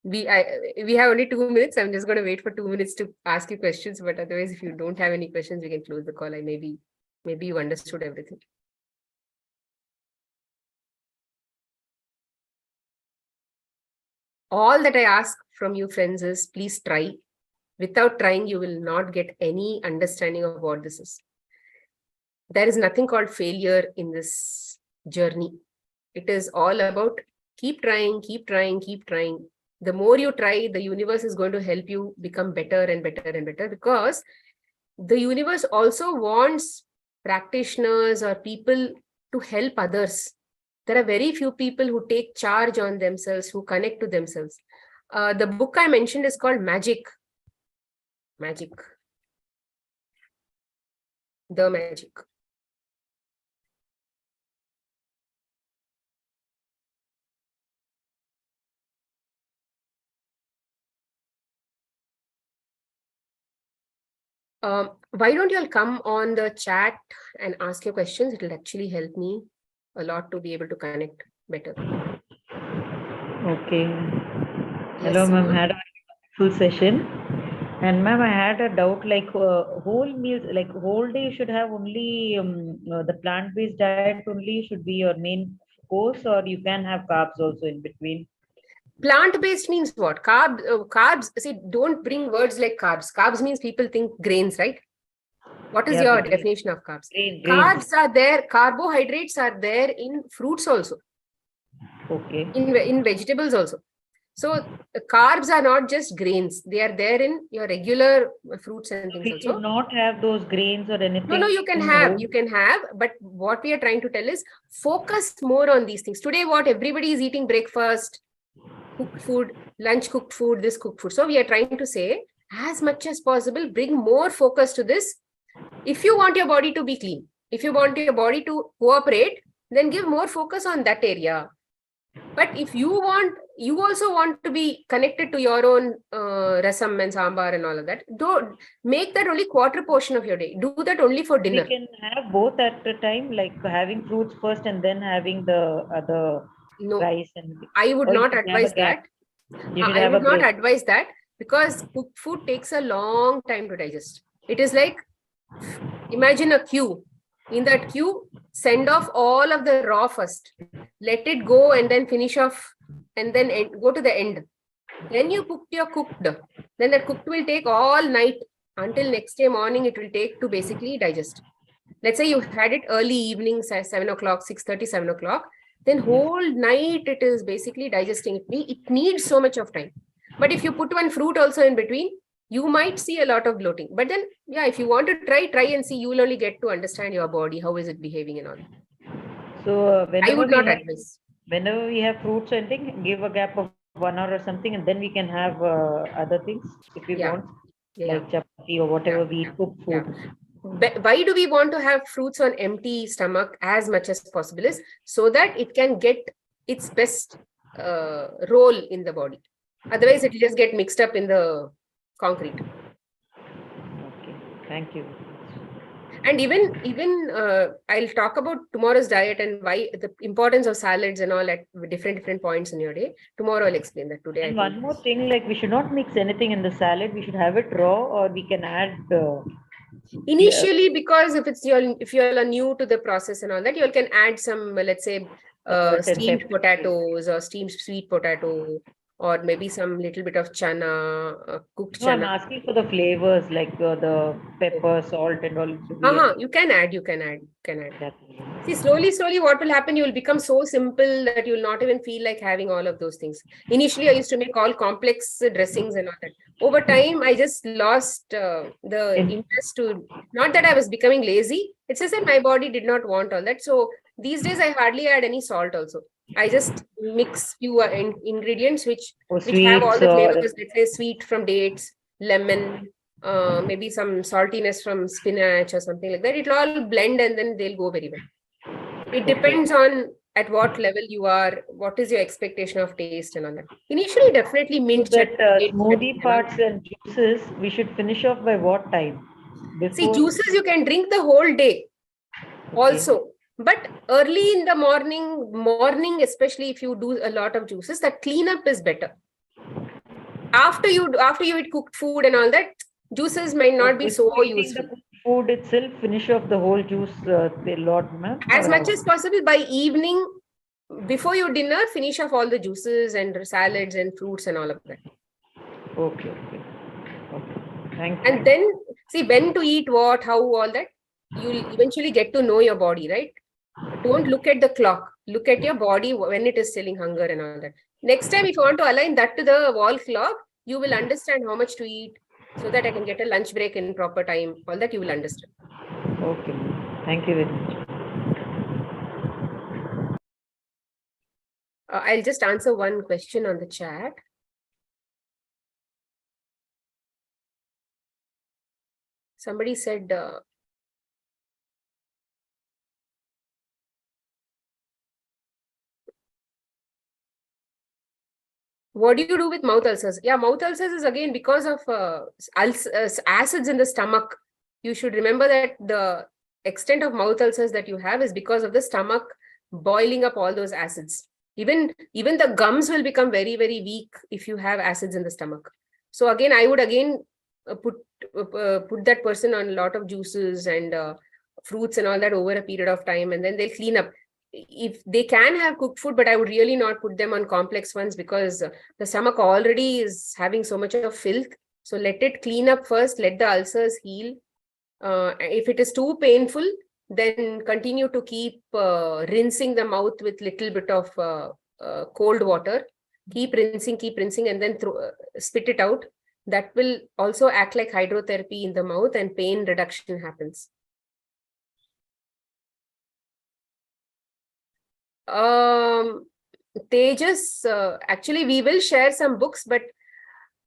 we have only 2 minutes. I'm just going to wait for 2 minutes to ask you questions. But otherwise, if you don't have any questions, we can close the call. Maybe you understood everything. All that I ask from you, friends, is please try. Without trying, you will not get any understanding of what this is. There is nothing called failure in this journey. It is all about keep trying, keep trying, keep trying. The more you try, the universe is going to help you become better and better and better, because the universe also wants practitioners or people to help others. There are very few people who take charge on themselves, who connect to themselves. The book I mentioned is called Magic. The Magic. Why don't you all come on the chat and ask your questions? It will actually help me a lot to be able to connect better. Okay. Yes, hello, ma'am. Had a full session. And ma'am, I had a doubt, like whole meals, like whole day you should have only the plant-based diet only should be your main course, or you can have carbs also in between. Plant-based means what? Carbs. See, don't bring words like carbs. Carbs means people think grains, right? What is your definition of carbs? Grains. Carbs are there. Carbohydrates are there in fruits also. Okay. In vegetables also. So carbs are not just grains. They are there in your regular fruits and things also. We should not have those grains or anything. No, you can have. You can have. But what we are trying to tell is focus more on these things. Today, what everybody is eating: breakfast, cooked food, lunch cooked food, this cooked food. So we are trying to say, as much as possible, bring more focus to this. If you want your body to be clean, if you want your body to cooperate, then give more focus on that area. But if you also want to be connected to your own rasam and sambar and all of that, don't make that only quarter portion of your day. Do that only for dinner. We can have both at a time, like having fruits first and then having the other rice. And I would not advise that. I would not advise that, because cooked food takes a long time to digest. It is like, imagine a queue. In that queue, send off all of the raw first. Let it go and then finish off and then go to the end. Then you cooked your cooked. Then that cooked will take all night until next day morning. It will take to basically digest. Let's say you had it early evening, 7 o'clock, 6:30, 7 o'clock. then whole night it is basically digesting. It needs so much of time. But if you put one fruit also in between, you might see a lot of bloating. But then, yeah, if you want to try and see, you will only get to understand your body, how is it behaving and all. So I would not advise. Whenever we have fruits and thing, give a gap of 1 hour or something, and then we can have other things if we want, like chapati or whatever we cook food. Why do we want to have fruits on empty stomach as much as possible? Is so that it can get its best role in the body. Otherwise, it will just get mixed up in the concrete. Okay, thank you. And even I'll talk about tomorrow's diet and why the importance of salads and all at different points in your day. Tomorrow I'll explain that. Today, and one more thing, like we should not mix anything in the salad. We should have it raw, or we can add. Initially, because if you're new to the process and all that, you can add some, let's say, steamed potatoes or steamed sweet potato, or maybe some little bit of chana, cooked chana. I'm asking for the flavors, like the pepper, salt, and all. You can add. See, slowly, what will happen? You will become so simple that you will not even feel like having all of those things. Initially, I used to make all complex dressings and all that. Over time, I just lost the interest to, not that I was becoming lazy. It's just that my body did not want all that. So these days, I hardly add any salt also. I just mix few ingredients which have all the flavors. Let's say sweet from dates, lemon, maybe some saltiness from spinach or something like that. It'll all blend and then they'll go very well. It depends on at what level you are, what is your expectation of taste and all that. Initially, definitely mint. So that smoothie parts and juices, we should finish off by what time? See, juices you can drink the whole day also. But early in the morning, especially if you do a lot of juices, that cleanup is better. After you eat cooked food and all that, juices might not be so useful. The food itself, finish off the whole juice a lot, ma'am. As much as possible by evening, before your dinner, finish off all the juices and salads and fruits and all of that. Okay. Thank you. And then see when to eat what, how, all that. You'll eventually get to know your body, right? Don't look at the clock. Look at your body when it is telling hunger and all that. Next time, if you want to align that to the wall clock, you will understand how much to eat so that I can get a lunch break in proper time. All that you will understand. Okay. Thank you very much. I'll just answer one question on the chat. Somebody said, what do you do with mouth ulcers? Yeah, mouth ulcers is again because of acids in the stomach. You should remember that the extent of mouth ulcers that you have is because of the stomach boiling up all those acids. Even the gums will become very, very weak if you have acids in the stomach. So again, I would put that person on a lot of juices and fruits and all that over a period of time, and then they'll clean up. If they can have cooked food, but I would really not put them on complex ones because the stomach already is having so much of filth. So let it clean up first, let the ulcers heal. If it is too painful, then continue to keep rinsing the mouth with little bit of cold water. Keep rinsing, and then spit it out. That will also act like hydrotherapy in the mouth and pain reduction happens. Tejas, actually we will share some books, but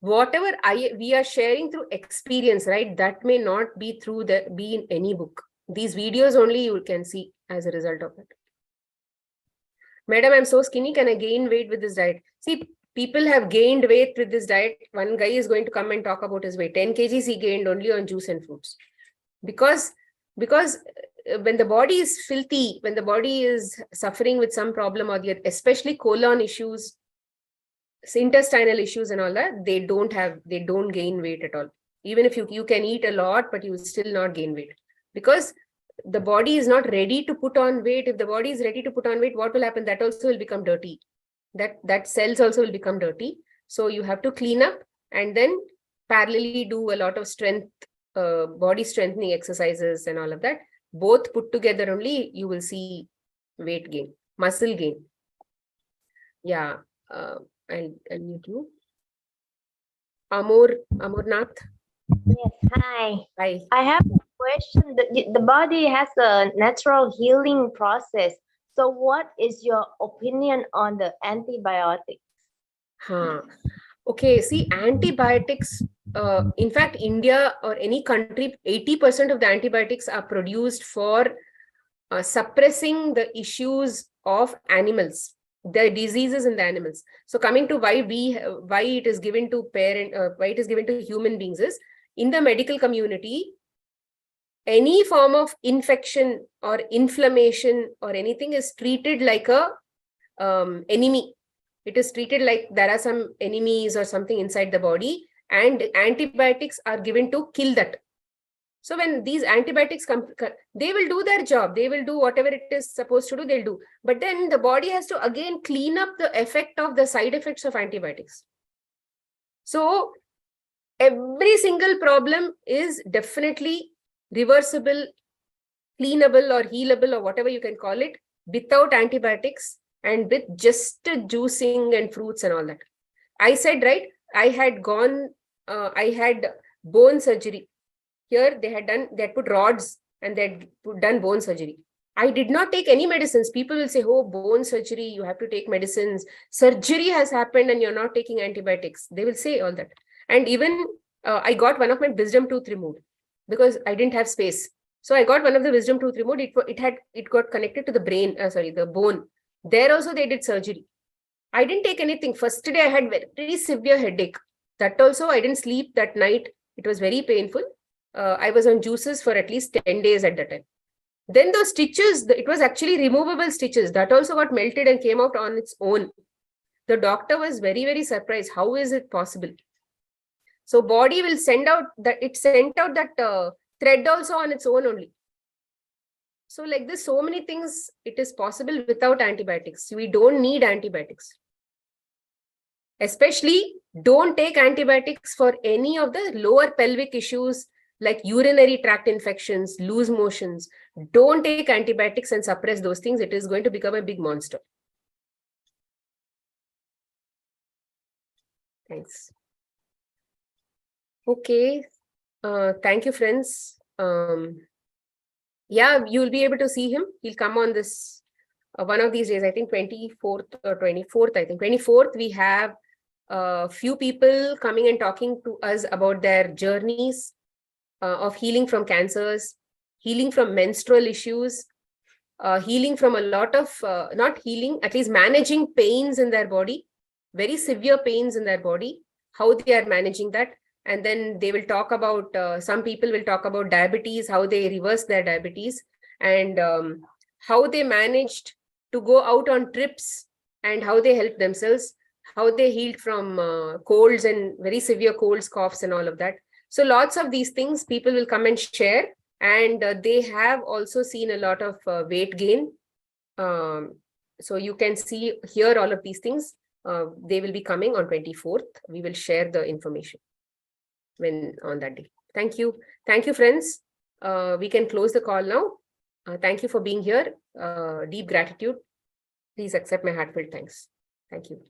whatever we are sharing through experience, right? That may not be be in any book. These videos only you can see as a result of it. Madam, I'm so skinny. Can I gain weight with this diet? See, people have gained weight with this diet. One guy is going to come and talk about his weight. 10 kgs he gained only on juice and fruits. Because when the body is filthy, when the body is suffering with some problem or the other, especially colon issues, intestinal issues and all that, they don't gain weight at all. Even if you can eat a lot, but you will still not gain weight because the body is not ready to put on weight. If the body is ready to put on weight, what will happen? That also will become dirty. That cells also will become dirty. So you have to clean up and then parallelly do a lot of strength, body strengthening exercises and all of that. Both put together only, you will see weight gain. muscle gain. Yeah, I'll mute you. Amurnath. Yes, hi. Hi. I have a question. The body has a natural healing process. So, what is your opinion on the antibiotics? Okay, see, antibiotics, in fact, India or any country, 80% of the antibiotics are produced for suppressing the issues of animals, the diseases in the animals. So coming to why it is given to why it is given to human beings is, in the medical community, any form of infection or inflammation or anything is treated like a enemy. It is treated like there are some enemies or something inside the body, and antibiotics are given to kill that. So when these antibiotics come, they will do their job. They will do whatever it is supposed to do, they'll do. But then the body has to again clean up the effect of the side effects of antibiotics. So every single problem is definitely reversible, cleanable or healable or whatever you can call it without antibiotics and with just juicing and fruits and all that. I said, right, I had bone surgery. Here they had put rods and they had done bone surgery. I did not take any medicines. People will say, oh, bone surgery, you have to take medicines. Surgery has happened and you're not taking antibiotics. They will say all that. And even I got one of my wisdom tooth removed because I didn't have space. So I got one of the wisdom tooth removed. It got connected to the brain, the bone. There also they did surgery. I didn't take anything. First day I had very severe headache. That also I didn't sleep that night. It was very painful. I was on juices for at least 10 days at that time. Then those stitches, it was actually removable stitches. That also got melted and came out on its own. The doctor was very, very surprised. How is it possible? So body will sent out that thread also on its own only. So like this, so many things, it is possible without antibiotics. We don't need antibiotics. Especially don't take antibiotics for any of the lower pelvic issues like urinary tract infections, loose motions. Don't take antibiotics and suppress those things. It is going to become a big monster. Thanks. Okay. Thank you, friends. Yeah, you'll be able to see him. He'll come on this one of these days, I think 24th or 24th, I think 24th, we have a few people coming and talking to us about their journeys of healing from cancers, healing from menstrual issues, healing from a lot of, not healing, at least managing pains in their body, very severe pains in their body, how they are managing that. And then they will talk about, some people will talk about diabetes, how they reverse their diabetes, and how they managed to go out on trips and how they helped themselves, how they healed from colds and very severe colds, coughs and all of that. So lots of these things people will come and share, and they have also seen a lot of weight gain. So you can hear all of these things. They will be coming on 24th. We will share the information on that day. Thank you. Thank you, friends. We can close the call now. Thank you for being here. Deep gratitude. Please accept my heartfelt thanks. Thank you.